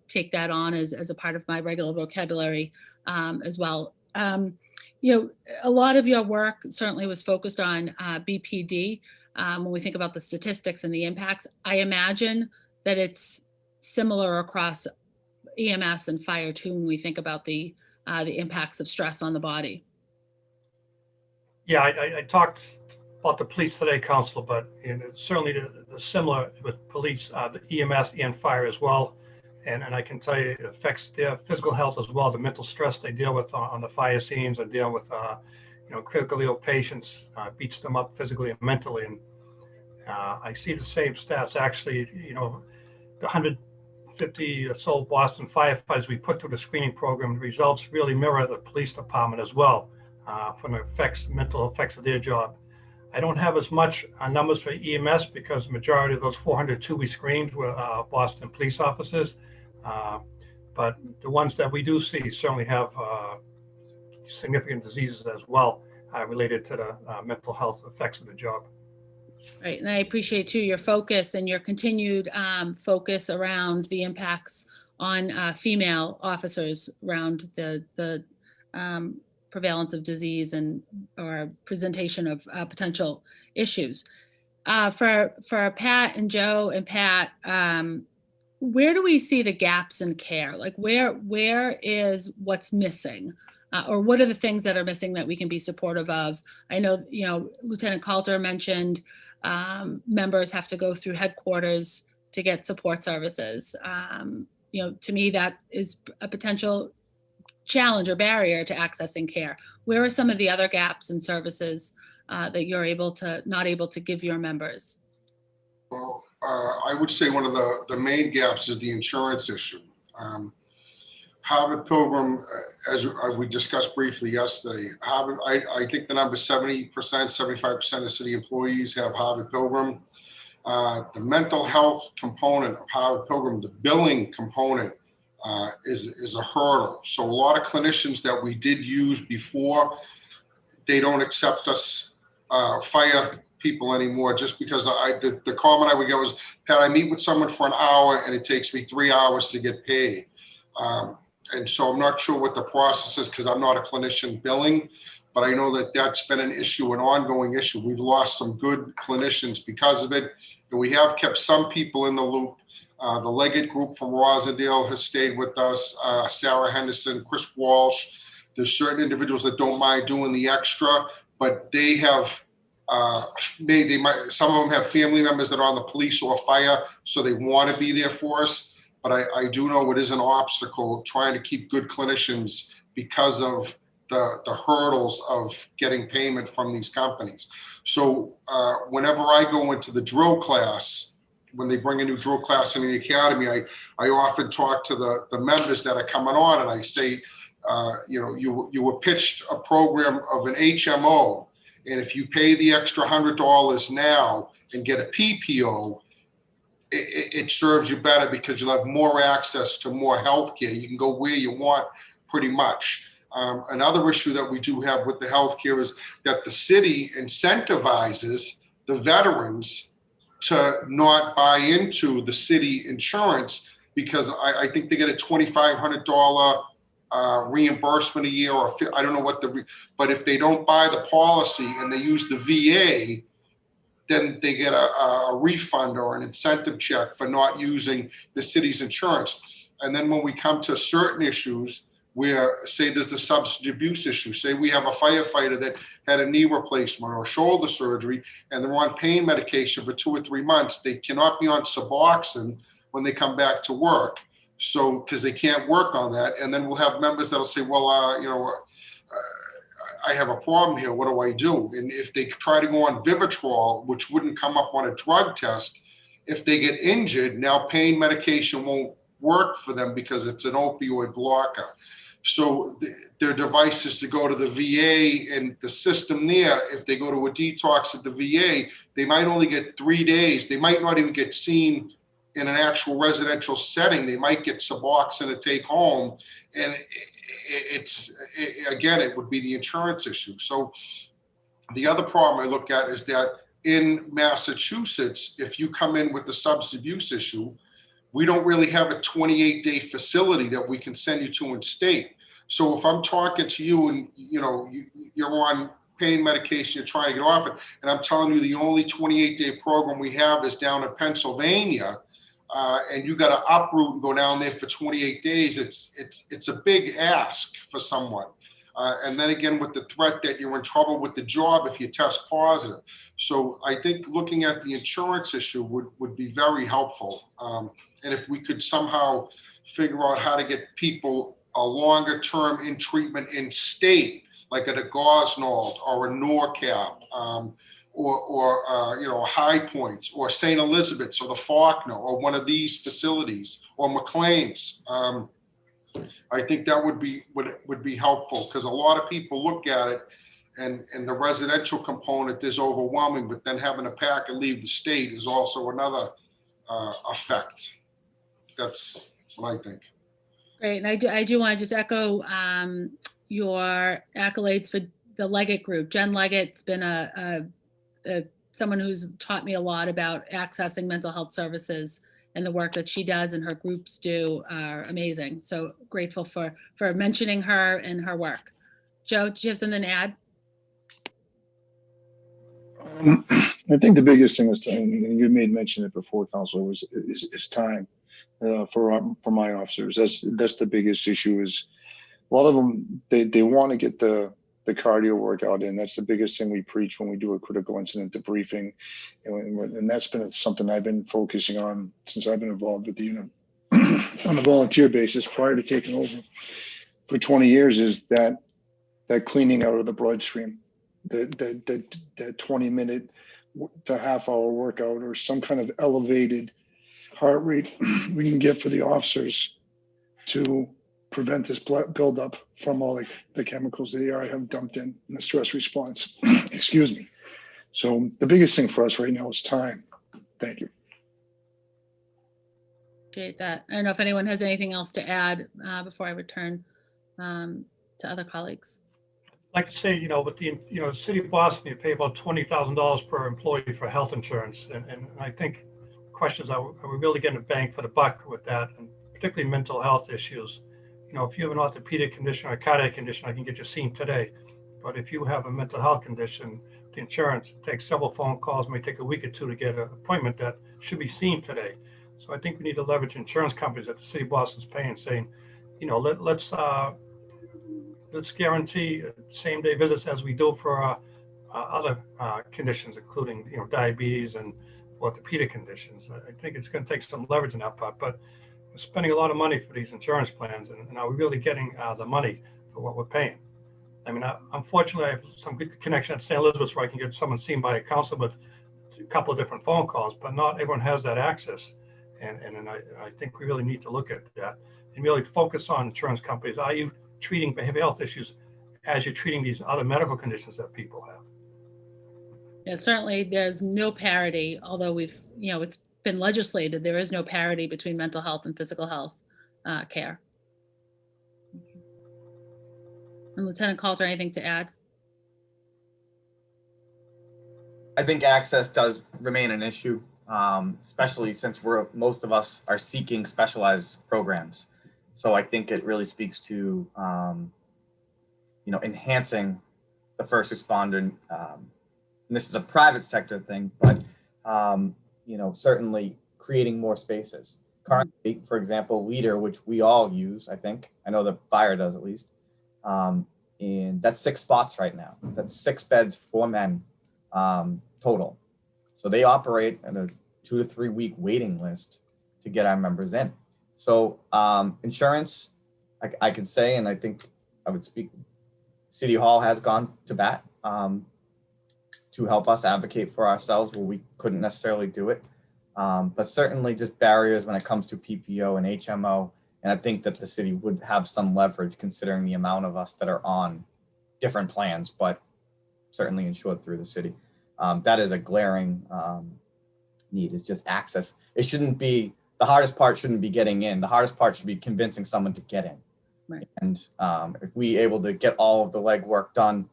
take that on as a part of my regular vocabulary as well. You know, a lot of your work certainly was focused on BPD. When we think about the statistics and the impacts, I imagine that it's similar across EMS and fire too when we think about the impacts of stress on the body. Yeah, I talked about the police today, Council, but certainly the similar with police, the EMS and fire as well. And I can tell you it affects their physical health as well, the mental stress they deal with on the fire scenes and dealing with critically ill patients, beats them up physically and mentally. And I see the same stats actually, the 150 or so Boston firefighters we put through the screening program, the results really mirror the police department as well from the mental effects of their job. I don't have as much numbers for EMS because the majority of those 402 we screened were Boston police officers. But the ones that we do see certainly have significant diseases as well related to the mental health effects of the job. Right, and I appreciate too your focus and your continued focus around the impacts on female officers around the prevalence of disease and or presentation of potential issues. For Pat and Joe and Pat, where do we see the gaps in care? Like where is what's missing? Or what are the things that are missing that we can be supportive of? I know, Lieutenant Coulter mentioned members have to go through headquarters to get support services. To me, that is a potential challenge or barrier to accessing care. Where are some of the other gaps in services that you're not able to give your members? Well, I would say one of the main gaps is the insurance issue. Harvard Pilgrim, as we discussed briefly yesterday, Harvard, I think the number 70%, 75% of city employees have Harvard Pilgrim. The mental health component of Harvard Pilgrim, the billing component is a hurdle. So a lot of clinicians that we did use before, they don't accept us fire people anymore just because the comment I would get was, Pat, I meet with someone for an hour and it takes me 3 hours to get paid. And so I'm not sure what the process is because I'm not a clinician billing, but I know that that's been an issue, an ongoing issue. We've lost some good clinicians because of it, and we have kept some people in the loop. The Leggett group from Rosendale has stayed with us, Sarah Henderson, Chris Walsh. There's certain individuals that don't mind doing the extra, but they have some of them have family members that are on the police or fire, so they want to be there for us. But I do know it is an obstacle trying to keep good clinicians because of the hurdles of getting payment from these companies. So whenever I go into the drill class, when they bring a new drill class into the academy, I often talk to the members that are coming on and I say, you were pitched a program of an HMO, and if you pay the extra $100 now and get a PPO, it serves you better because you'll have more access to more healthcare. You can go where you want pretty much. Another issue that we do have with the healthcare is that the city incentivizes the veterans to not buy into the city insurance because I think they get a $2,500 reimbursement a year, or I don't know what but if they don't buy the policy and they use the VA, then they get a refund or an incentive check for not using the city's insurance. And then when we come to certain issues where, say there's a substance abuse issue, say we have a firefighter that had a knee replacement or shoulder surgery and they're on pain medication for 2 or 3 months, they cannot be on Suboxone when they come back to work. So, because they can't work on that. And then we'll have members that'll say, well, I have a problem here. What do I do? And if they try to go on Vivitrol, which wouldn't come up on a drug test, if they get injured, now pain medication won't work for them because it's an opioid blocker. So their device is to go to the VA, and the system there, if they go to a detox at the VA, they might only get 3 days. They might not even get seen in an actual residential setting. They might get Suboxone to take home. And again, it would be the insurance issue. So the other problem I look at is that in Massachusetts, if you come in with the substance abuse issue, we don't really have a 28-day facility that we can send you to in state. So if I'm talking to you and you're on pain medication, you're trying to get off it, and I'm telling you the only 28-day program we have is down in Pennsylvania, and you got to uproot and go down there for 28 days, it's a big ask for someone. And then again, with the threat that you're in trouble with the job if you test positive. So I think looking at the insurance issue would be very helpful. And if we could somehow figure out how to get people a longer term in treatment in state, like at a Gosnold or a NORCAP, or High Points or St. Elizabeth's or the Faulkner or one of these facilities or McLean's. I think that would be helpful, because a lot of people look at it and the residential component is overwhelming, but then having to pack and leave the state is also another effect. That's what I think. Great, and I do want to just echo your accolades for the Leggett group. Jen Leggett's been someone who's taught me a lot about accessing mental health services, and the work that she does and her groups do are amazing. So grateful for mentioning her and her work. Joe, do you have something to add? I think the biggest thing is, and you made mention it before, Counselor, is time for my officers. That's the biggest issue. Is a lot of them they want to get the cardio workout in. That's the biggest thing we preach when we do a critical incident debriefing, and that's been something I've been focusing on since I've been involved with the unit on a volunteer basis prior to taking over for 20 years. Is that cleaning out of the bloodstream, that 20-minute to half-hour workout or some kind of elevated heart rate we can get for the officers to prevent this buildup from all the chemicals they have dumped in the stress response. Excuse me. So the biggest thing for us right now is time. Thank you. Appreciate that. I don't know if anyone has anything else to add before I return to other colleagues. I'd like to say, with the city of Boston, you pay about $20,000 per employee for health insurance, and I think questions are we really getting a bang for the buck with that, and particularly mental health issues. If you have an orthopedic condition or a cardiac condition, I can get you seen today. But if you have a mental health condition, the insurance takes several phone calls, may take a week or two to get an appointment that should be seen today. So I think we need to leverage insurance companies that the city of Boston's paying, saying, let's guarantee same-day visits as we do for other conditions, including diabetes and orthopedic conditions. I think it's going to take some leverage in that part, but we're spending a lot of money for these insurance plans, and are we really getting the money for what we're paying? I mean, unfortunately, I have some good connection at St. Elizabeth's where I can get someone seen by a counselor with a couple of different phone calls, but not everyone has that access. And I think we really need to look at that and really focus on insurance companies. Are you treating behavioral health issues as you're treating these other medical conditions that people have? Yeah, certainly there's no parity, although it's been legislated, there is no parity between mental health and physical health care. And Lieutenant Coulter, anything to add? I think access does remain an issue, especially since most of us are seeking specialized programs. So I think it really speaks to, enhancing the first responder, and this is a private sector thing, but certainly creating more spaces. Currently, for example, Leader, which we all use, I know the fire does at least, and that's 6 spots right now. That's 6 beds for men total. So they operate at a 2 to 3 week waiting list to get our members in. So insurance, I could say, and I think I would speak, City Hall has gone to bat to help us advocate for ourselves where we couldn't necessarily do it. But certainly just barriers when it comes to PPO and HMO. And I think that the city would have some leverage considering the amount of us that are on different plans, but certainly insured through the city. That is a glaring need, is just access. It shouldn't be, the hardest part shouldn't be getting in. The hardest part should be convincing someone to get in. Right. And if we able to get all of the legwork done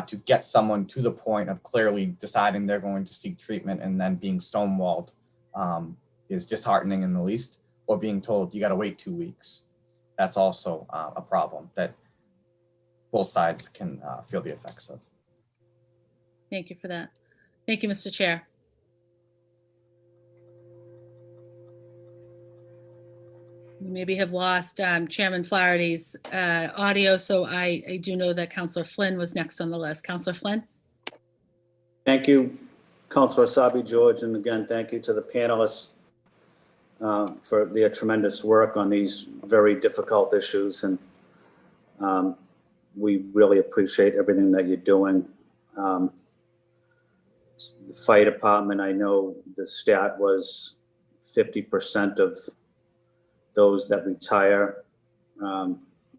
to get someone to the point of clearly deciding they're going to seek treatment and then being stonewalled is disheartening in the least, or being told you got to wait 2 weeks. That's also a problem that both sides can feel the effects of. Thank you for that. Thank you, Mr. Chair. We maybe have lost Chairman Flaherty's audio, so I do know that Councillor Flynn was next on the list. Councillor Flynn? Thank you, Councillor Asabi George, and again, thank you to the panelists for their tremendous work on these very difficult issues, and we really appreciate everything that you're doing. The fire department, I know the stat was 50% of those that retire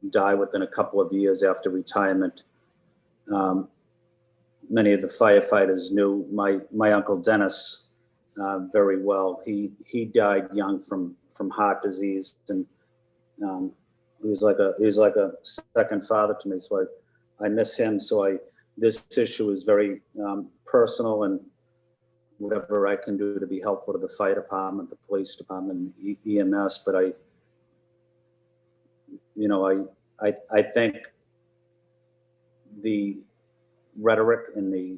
die within a couple of years after retirement. Many of the firefighters knew my Uncle Dennis very well. He died young from heart disease, and he was like a second father to me. So I miss him. So this issue is very personal, and whatever I can do to be helpful to the fire department, the police department, EMS. But I think the rhetoric and the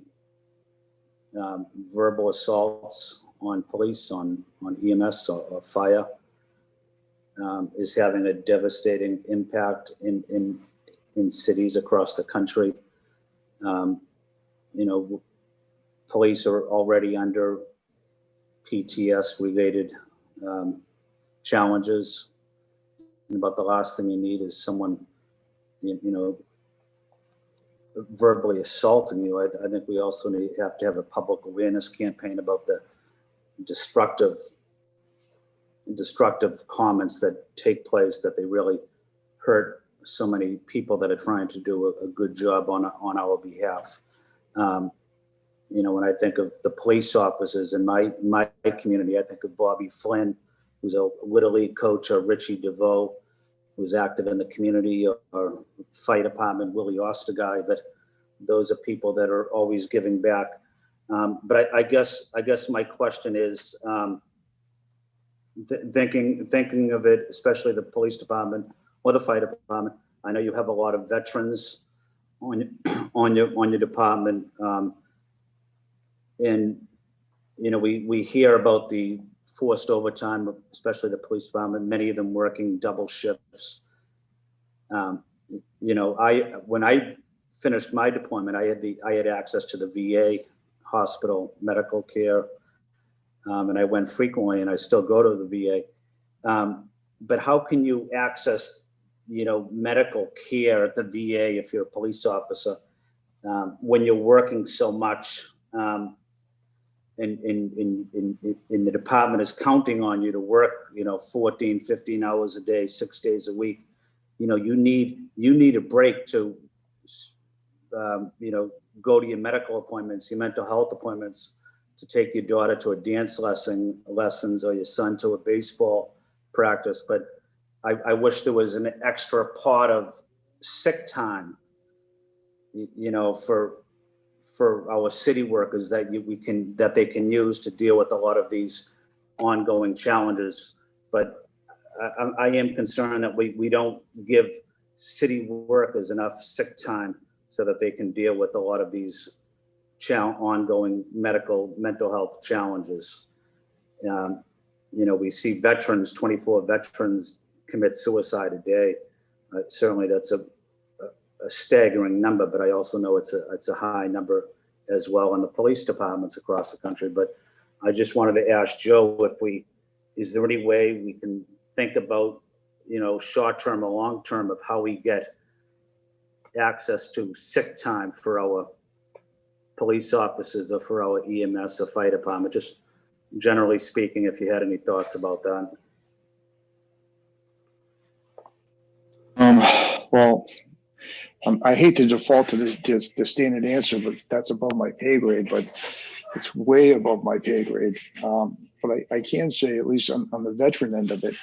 verbal assaults on police, on EMS or fire is having a devastating impact in cities across the country. Police are already under PTS-related challenges. And about the last thing you need is someone, verbally assaulting you. I think we also have to have a public awareness campaign about the destructive comments that take place, that they really hurt so many people that are trying to do a good job on our behalf. When I think of the police officers in my community, I think of Bobby Flynn, who's a Little League coach, or Richie DeVoe, who's active in the community, or fire department, Willie Osterguy. But those are people that are always giving back. But I guess my question is, thinking of it, especially the police department or the fire department. I know you have a lot of veterans on your department, and we hear about the forced overtime, especially the police department. Many of them working double shifts. When I finished my deployment, I had access to the VA hospital medical care. And I went frequently, and I still go to the VA. But how can you access, medical care at the VA if you're a police officer when you're working so much, and the department is counting on you to work, 14, 15 hours a day, 6 days a week? You need a break to, go to your medical appointments, your mental health appointments, to take your daughter to a dance lessons, or your son to a baseball practice. But I wish there was an extra part of sick time, for our city workers that they can use to deal with a lot of these ongoing challenges. But I am concerned that we don't give city workers enough sick time so that they can deal with a lot of these ongoing mental health challenges. We see 24 veterans commit suicide a day. Certainly that's a staggering number, but I also know it's a high number as well in the police departments across the country. But I just wanted to ask Joe is there any way we can think about, short-term or long-term of how we get access to sick time for our police officers or for our EMS or fire department, just generally speaking, if you had any thoughts about that. Well, I hate to default to the standard answer, but that's above my pay grade, but it's way above my pay grade. But I can say, at least on the veteran end of it,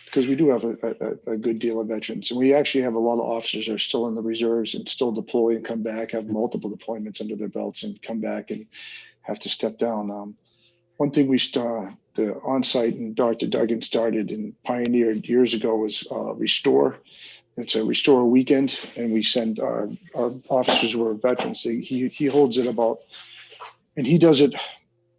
because we do have a good deal of veterans, and we actually have a lot of officers that are still in the reserves and still deploy and come back, have multiple deployments under their belts and come back and have to step down. One thing the on-site and Dr. Duggan started and pioneered years ago was Restore. It's a Restore weekend, and we send our officers who are veterans. He holds it about, and he does it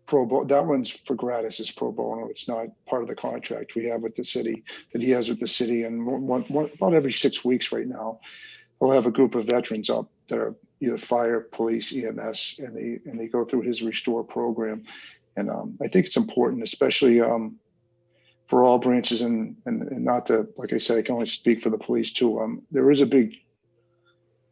pro bono. That one's for gratis. It's pro bono. It's not part of the contract we have with the city that he has with the city. And about every 6 weeks right now, we'll have a group of veterans up that are either fire, police, EMS, and they go through his Restore program. And I think it's important, especially for all branches, and not to, like I said, I can only speak for the police too. There is a big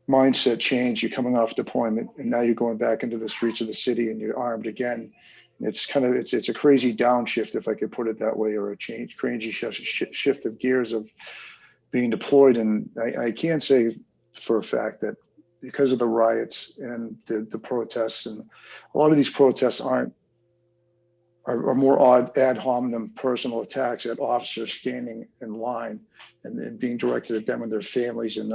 mindset change. You're coming off deployment, and now you're going back into the streets of the city, and you're armed again. It's it's a crazy downshift, if I could put it that way, or a crazy shift of gears of being deployed. And I can say for a fact that because of the riots and the protests, and a lot of these protests are more ad hominem personal attacks at officers standing in line and being directed at them and their families. And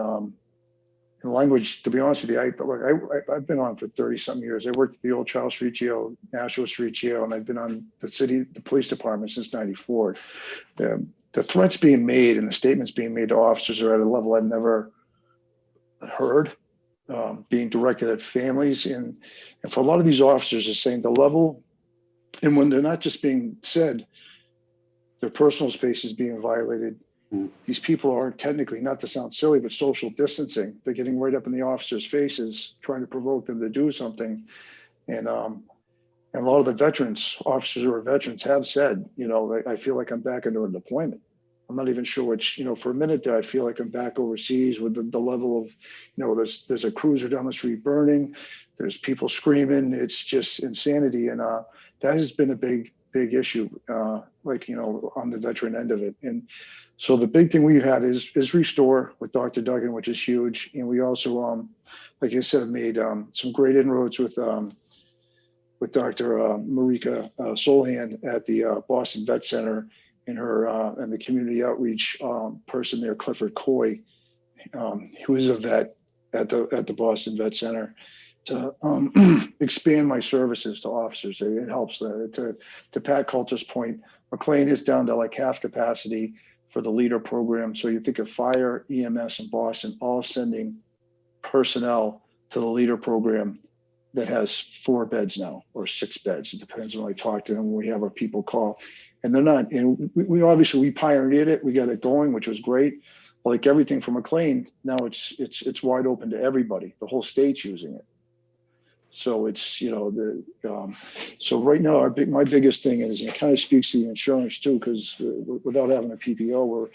in language, to be honest with you, I've been on for 30 something years. I worked at the old Charles Street Jail, Nashua Street Jail, and I've been on the police department since '94. The threats being made and the statements being made to officers are at a level I've never heard, being directed at families. And for a lot of these officers are saying the level, and when they're not just being said, their personal space is being violated. These people are technically, not to sound silly, but social distancing. They're getting right up in the officers' faces, trying to provoke them to do something. And a lot of the veterans, officers who are veterans, have said, I feel like I'm back into a deployment. I'm not even sure which, for a minute there, I feel like I'm back overseas with the level of, there's a cruiser down the street burning, there's people screaming, it's just insanity. And that has been a big issue, on the veteran end of it. And so the big thing we've had is Restore with Dr. Duggan, which is huge. And we also, like I said, made some great inroads with Dr. Marika Solhan at the Boston Vet Center, and her and the community outreach person there, Clifford Coy, who is a vet at the Boston Vet Center, to expand my services to officers. It helps. To Pat Coulter's point, McLean is down to like half capacity for the leader program. So you think of fire, EMS, and Boston all sending personnel to the leader program that has 4 beds now, or 6 beds. It depends when I talk to them, when we have our people call. And they're not, and we obviously, we pioneered it, we got it going, which was great. Like everything from McLean, now it's wide open to everybody. The whole state's using it. So it's, so right now my biggest thing is, and it kind of speaks to the insurance too, because without having a PPO, where,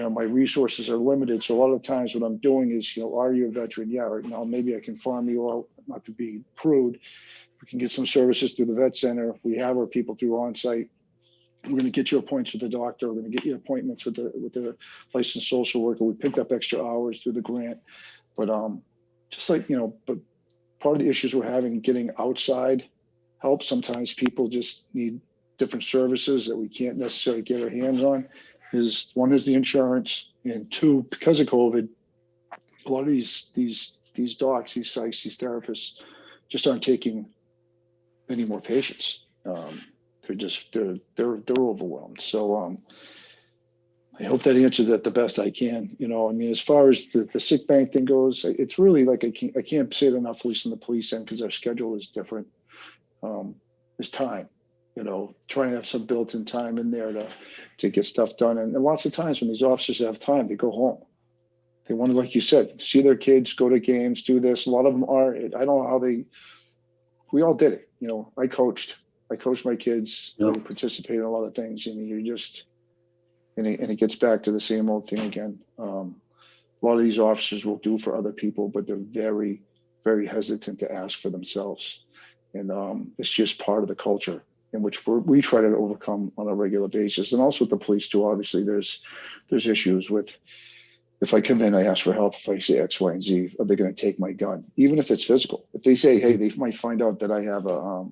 my resources are limited. So a lot of times what I'm doing is, are you a veteran? Yeah, right now maybe I can farm you out, not to be prude. We can get some services through the vet center. We have our people through on-site. We're going to get you appointments with the doctor. We're going to get you appointments with the licensed social worker. We picked up extra hours through the grant, but just like, but part of the issues we're having getting outside help. Sometimes people just need different services that we can't necessarily get our hands on. One is the insurance, and 2, because of COVID, a lot of these docs, these psychs, these therapists just aren't taking any more patients. They're overwhelmed. So I hope that answered that the best I can. You know, I mean, as far as the sick bank thing goes, it's really like I can't say it enough, at least on the police end, because our schedule is different. There's time, you know, trying to have some built-in time in there to get stuff done. And lots of times when these officers have time, they go home. They want to, like you said, see their kids, go to games, do this. A lot of them are. I don't know how we all did it. You know, I coached my kids. Yep. I participated in a lot of things, and it gets back to the same old thing again. A lot of these officers will do for other people, but they're very, very hesitant to ask for themselves. And it's just part of the culture in which we try to overcome on a regular basis. And also with the police too, obviously there's issues with, if I come in, I ask for help. If I say X, Y, and Z, are they going to take my gun? Even if it's physical. If they say, hey, they might find out that I have a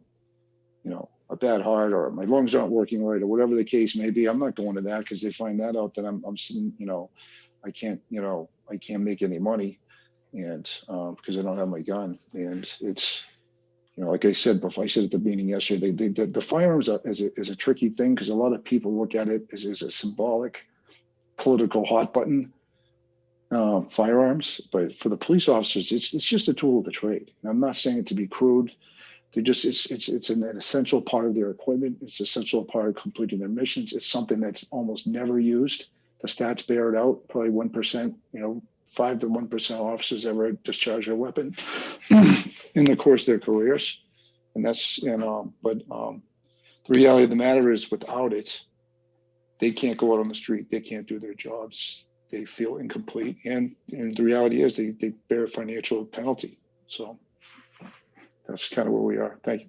bad heart, or my lungs aren't working right, or whatever the case may be, I'm not going to that, because they find that out, that I'm sitting, I can't make any money, and because I don't have my gun. And it's, like I said before, I said at the meeting yesterday, the firearms is a tricky thing, because a lot of people look at it as a symbolic political hot button firearms, but for the police officers, it's just a tool of the trade. And I'm not saying it to be crude. It's an essential part of their equipment. It's an essential part of completing their missions. It's something that's almost never used. The stats bear it out. Probably 1%, 5 to 1% of officers ever discharge their weapon in the course of their careers. And that's, but the reality of the matter is, without it, they can't go out on the street. They can't do their jobs. They feel incomplete. And the reality is they bear a financial penalty. So that's kind of where we are. Thank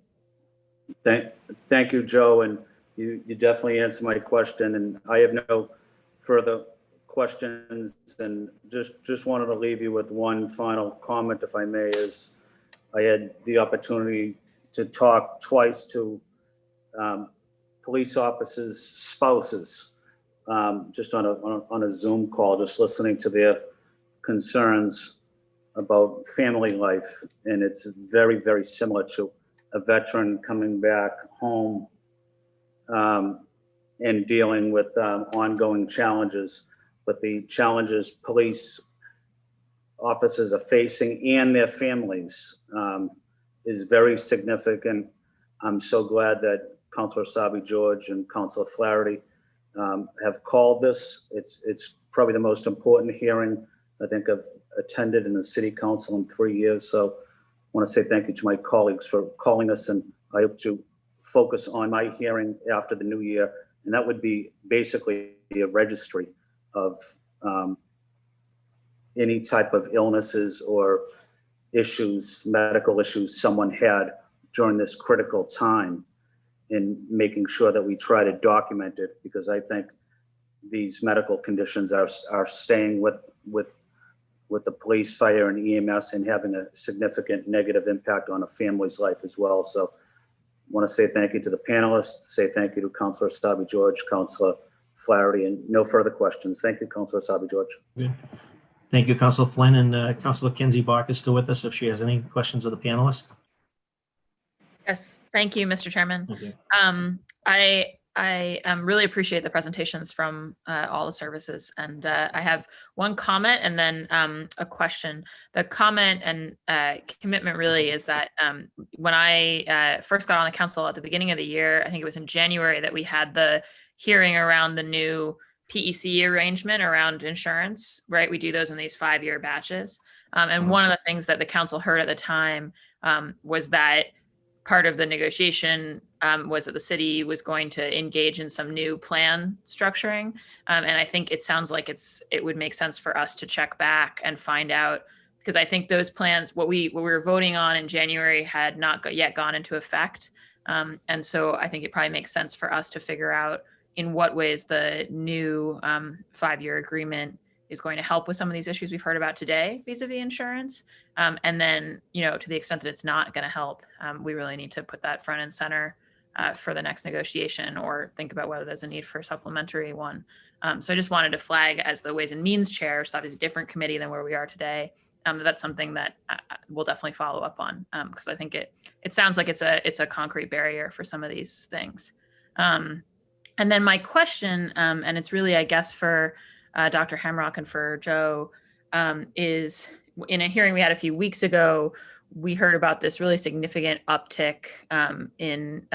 you. Thank you, Joe. And you definitely answered my question, and I have no further questions. And just wanted to leave you with one final comment, if I may, is I had the opportunity to talk twice to police officers' spouses, just on a Zoom call, just listening to their concerns about family life. And it's very, very similar to a veteran coming back home and dealing with ongoing challenges. But the challenges police officers are facing and their families is very significant. I'm so glad that Councilor Sabi George and Councilor Flaherty have called this. It's probably the most important hearing I think I've attended in the city council in 3 years. So I want to say thank you to my colleagues for calling us, and I hope to focus on my hearing after the new year. And that would be basically a registry of any type of illnesses or issues, medical issues someone had during this critical time, in making sure that we try to document it, because I think these medical conditions are staying with the police, fire, and EMS, and having a significant negative impact on a family's life as well. So I want to say thank you to the panelists, say thank you to Councilor Sabi George, Councilor Flaherty, and no further questions. Thank you, Councilor Sabi George. Good. Thank you, Councilor Flynn, and Councilor Kenzie Bach is still with us if she has any questions of the panelists. Yes, thank you, Mr. Chairman. Okay. I really appreciate the presentations from all the services. And I have one comment and then a question. The comment and commitment really is that when I first got on the council at the beginning of the year, I think it was in January, that we had the hearing around the new PEC arrangement around insurance, right? We do those in these 5-year batches. And one of the things that the council heard at the time was that part of the negotiation was that the city was going to engage in some new plan structuring. And I think it sounds like it would make sense for us to check back and find out, because I think those plans, what we were voting on in January, had not yet gone into effect. And so I think it probably makes sense for us to figure out in what ways the new 5-year agreement is going to help with some of these issues we've heard about today vis-a-vis insurance. And then, to the extent that it's not going to help, we really need to put that front and center for the next negotiation, or think about whether there's a need for a supplementary one. So I just wanted to flag, as the Ways and Means Chair, so obviously a different committee than where we are today, that's something that we'll definitely follow up on, because I think it sounds like it's a concrete barrier for some of these things. And then my question, and it's really, I guess, for Dr. Hemrock and for Joe, is in a hearing we had a few weeks ago, we heard about this really significant uptick in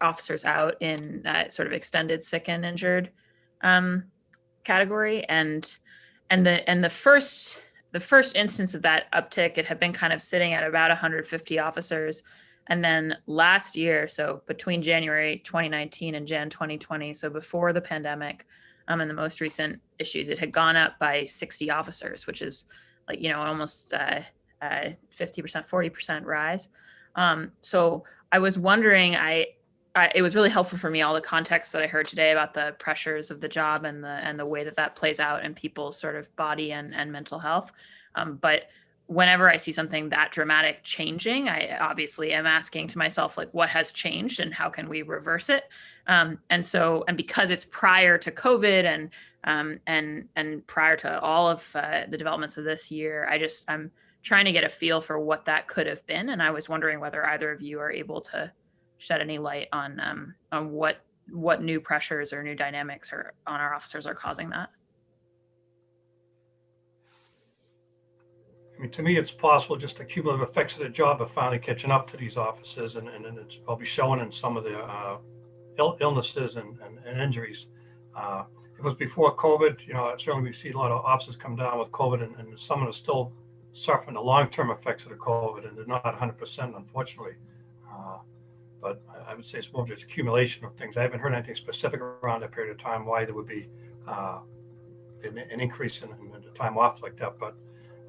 officers out in sort of extended sick and injured category, and the first instance of that uptick, it had been kind of sitting at about 150 officers. And then last year, so between January 2019 and Jan 2020, so before the pandemic, and the most recent issues, it had gone up by 60 officers, which is like, almost 50%, 40% rise. So I was wondering, it was really helpful for me, all the context that I heard today about the pressures of the job and the way that plays out in people's sort of body and mental health. But whenever I see something that dramatic changing, I obviously am asking to myself, like, what has changed and how can we reverse it? And because it's prior to COVID and prior to all of the developments of this year, I'm trying to get a feel for what that could have been. And I was wondering whether either of you are able to shed any light on what new pressures or new dynamics on our officers are causing that. I mean, to me, it's possible just the cumulative effects of the job are finally catching up to these officers, and it's probably showing in some of the illnesses and injuries. If it was before COVID, certainly we see a lot of officers come down with COVID, and some are still suffering the long-term effects of the COVID, and they're not 100%, unfortunately. But I would say it's more just accumulation of things. I haven't heard anything specific around that period of time why there would be an increase in the time off like that. But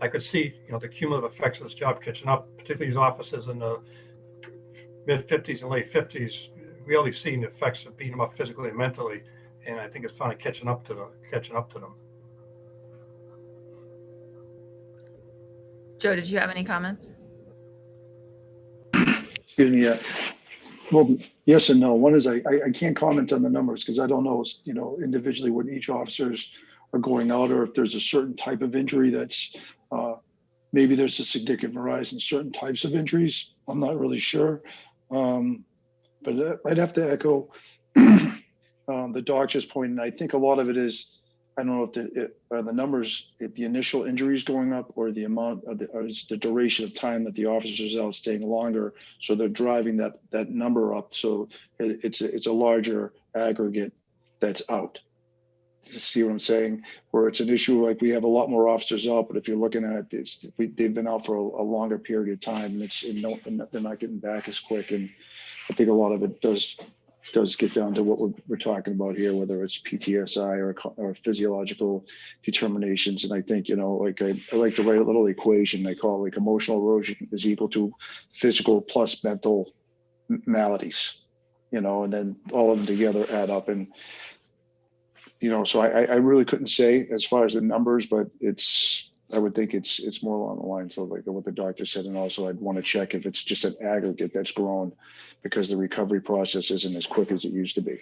I could see, the cumulative effects of this job catching up, particularly these officers in the mid 50s and late 50s, really seeing the effects of beating them up physically and mentally. And I think it's finally catching up to them. Joe, did you have any comments? Excuse me. Well, yes and no. One is I can't comment on the numbers because I don't know, individually what each officers are going out, or if there's a certain type of injury that's maybe there's a significant rise in certain types of injuries. I'm not really sure. But I'd have to echo the doctor's point. And I think a lot of it is, I don't know if the numbers, if the initial injuries going up or the amount of or is the duration of time that the officers out staying longer. So they're driving that number up. So it's a larger aggregate that's out. You see what I'm saying? Where it's an issue, like we have a lot more officers out, but if you're looking at it, they've been out for a longer period of time, and they're not getting back as quick. And I think a lot of it does get down to what we're talking about here, whether it's PTSI or physiological determinations. And I think, like I like to write a little equation. I call it like emotional erosion is equal to physical plus mental maladies, and then all of them together add up. And so I really couldn't say as far as the numbers, but I would think it's more along the lines of like what the doctor said. And also I'd want to check if it's just an aggregate that's grown because the recovery process isn't as quick as it used to be.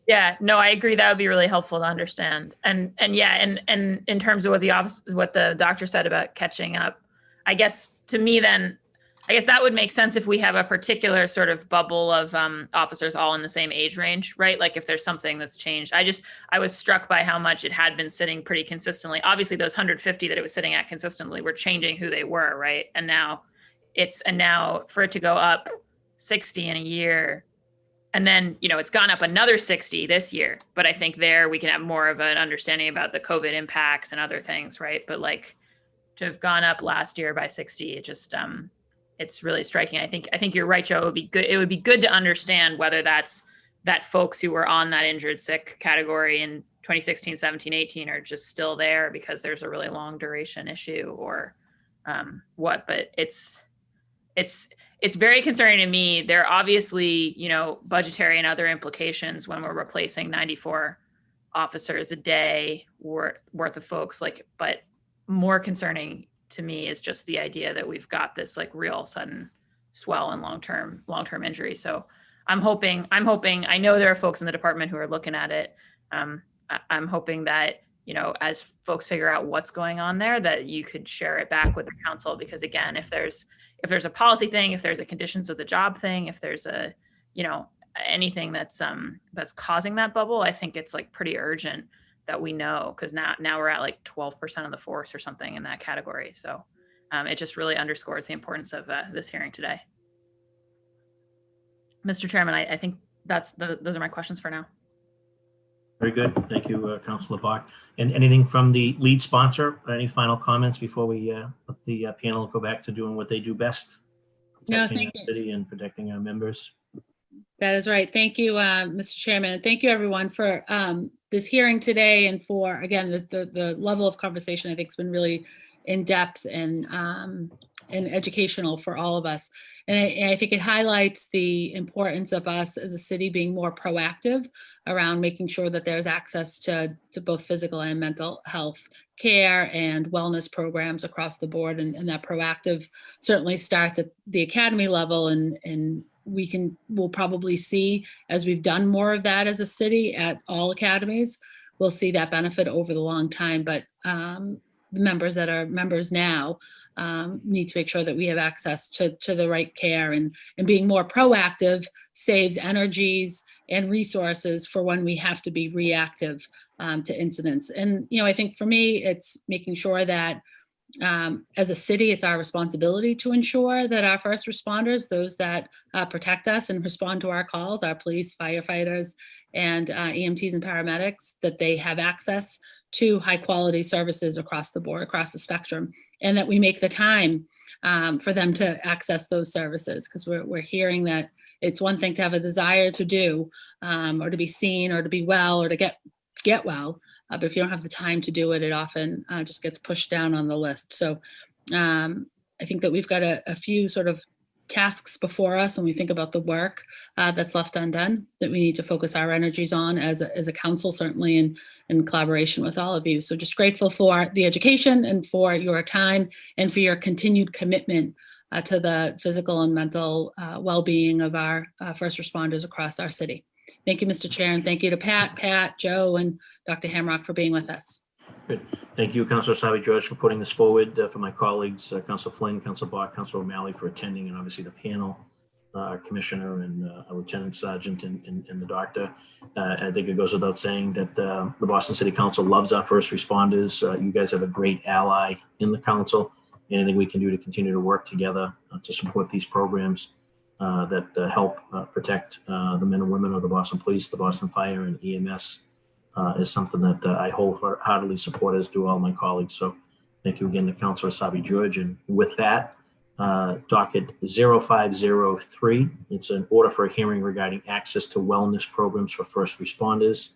Yeah, no, I agree. That would be really helpful to understand. And in terms of what the doctor said about catching up, I guess to me then, I guess that would make sense if we have a particular sort of bubble of officers all in the same age range, right? Like if there's something that's changed. I was struck by how much it had been sitting pretty consistently. Obviously those 150 that it was sitting at consistently were changing who they were, right? And now for it to go up 60 in a year, and then, it's gone up another 60 this year. But I think there we can have more of an understanding about the COVID impacts and other things, right? But like to have gone up last year by 60, it just, it's really striking. I think you're right, Joe. It would be good to understand whether that folks who were on that injured sick category in 2016, 17, 18 are just still there because there's a really long duration issue or what. But it's very concerning to me. There are obviously, budgetary and other implications when we're replacing 94 officers a day worth of folks. But more concerning to me is just the idea that we've got this like real sudden swell in long-term injury. So I'm hoping, I know there are folks in the department who are looking at it. I'm hoping that, as folks figure out what's going on there, that you could share it back with the council, because again, if there's a policy thing, if there's a conditions of the job thing, if there's a, anything that's causing that bubble, I think it's like pretty urgent that we know, because now we're at like 12% of the force or something in that category. So it just really underscores the importance of this hearing today. Mr. Chairman, I think those are my questions for now. Very good. Thank you, Councilor Bach. And anything from the lead sponsor? Any final comments before we let the panel go back to doing what they do best? No, Protecting thank our you. city and protecting our members. That is right. Thank you, Mr. Chairman. And thank you, everyone, for this hearing today, and for, again, the level of conversation I think has been really in-depth and educational for all of us. And I think it highlights the importance of us as a city being more proactive around making sure that there's access to both physical and mental health care and wellness programs across the board. And that proactive certainly starts at the academy level, and we'll probably see, as we've done more of that as a city at all academies, we'll see that benefit over the long time. But the members that are members now need to make sure that we have access to the right care, and being more proactive saves energies and resources for when we have to be reactive to incidents. And, I think for me, it's making sure that as a city, it's our responsibility to ensure that our first responders, those that protect us and respond to our calls, our police, firefighters, and EMTs and paramedics, that they have access to high quality services across the board, across the spectrum, and that we make the time for them to access those services. Because we're hearing that it's one thing to have a desire to do, or to be seen, or to be well, or to get well. But if you don't have the time to do it, it often just gets pushed down on the list. So I think that we've got a few sort of tasks before us when we think about the work that's left undone, that we need to focus our energies on as a council, certainly in collaboration with all of you. So just grateful for the education and for your time and for your continued commitment to the physical and mental well-being of our first responders across our city. Thank you, Mr. Chair, and thank you to Pat, Joe, and Dr. Hamrock for being with us. Good. Thank you, Councilor Sabi-George, for putting this forward, for my colleagues, Councilor Flynn, Councilor Bach, Councilor O'Malley for attending, and obviously the panel, our Commissioner and our Lieutenant Sergeant and the Doctor. I think it goes without saying that the Boston City Council loves our first responders. You guys have a great ally in the council. Anything we can do to continue to work together to support these programs that help protect the men and women of the Boston Police, the Boston Fire, and EMS is something that I wholeheartedly support, as do all my colleagues. So thank you again to Councilor Sabi-George. And with that, docket 0503, it's an order for a hearing regarding access to wellness programs for first responders.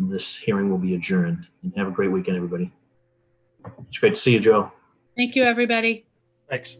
This hearing will be adjourned. And have a great weekend, everybody. It's great to see you, Joe. Thank you, everybody. Thanks.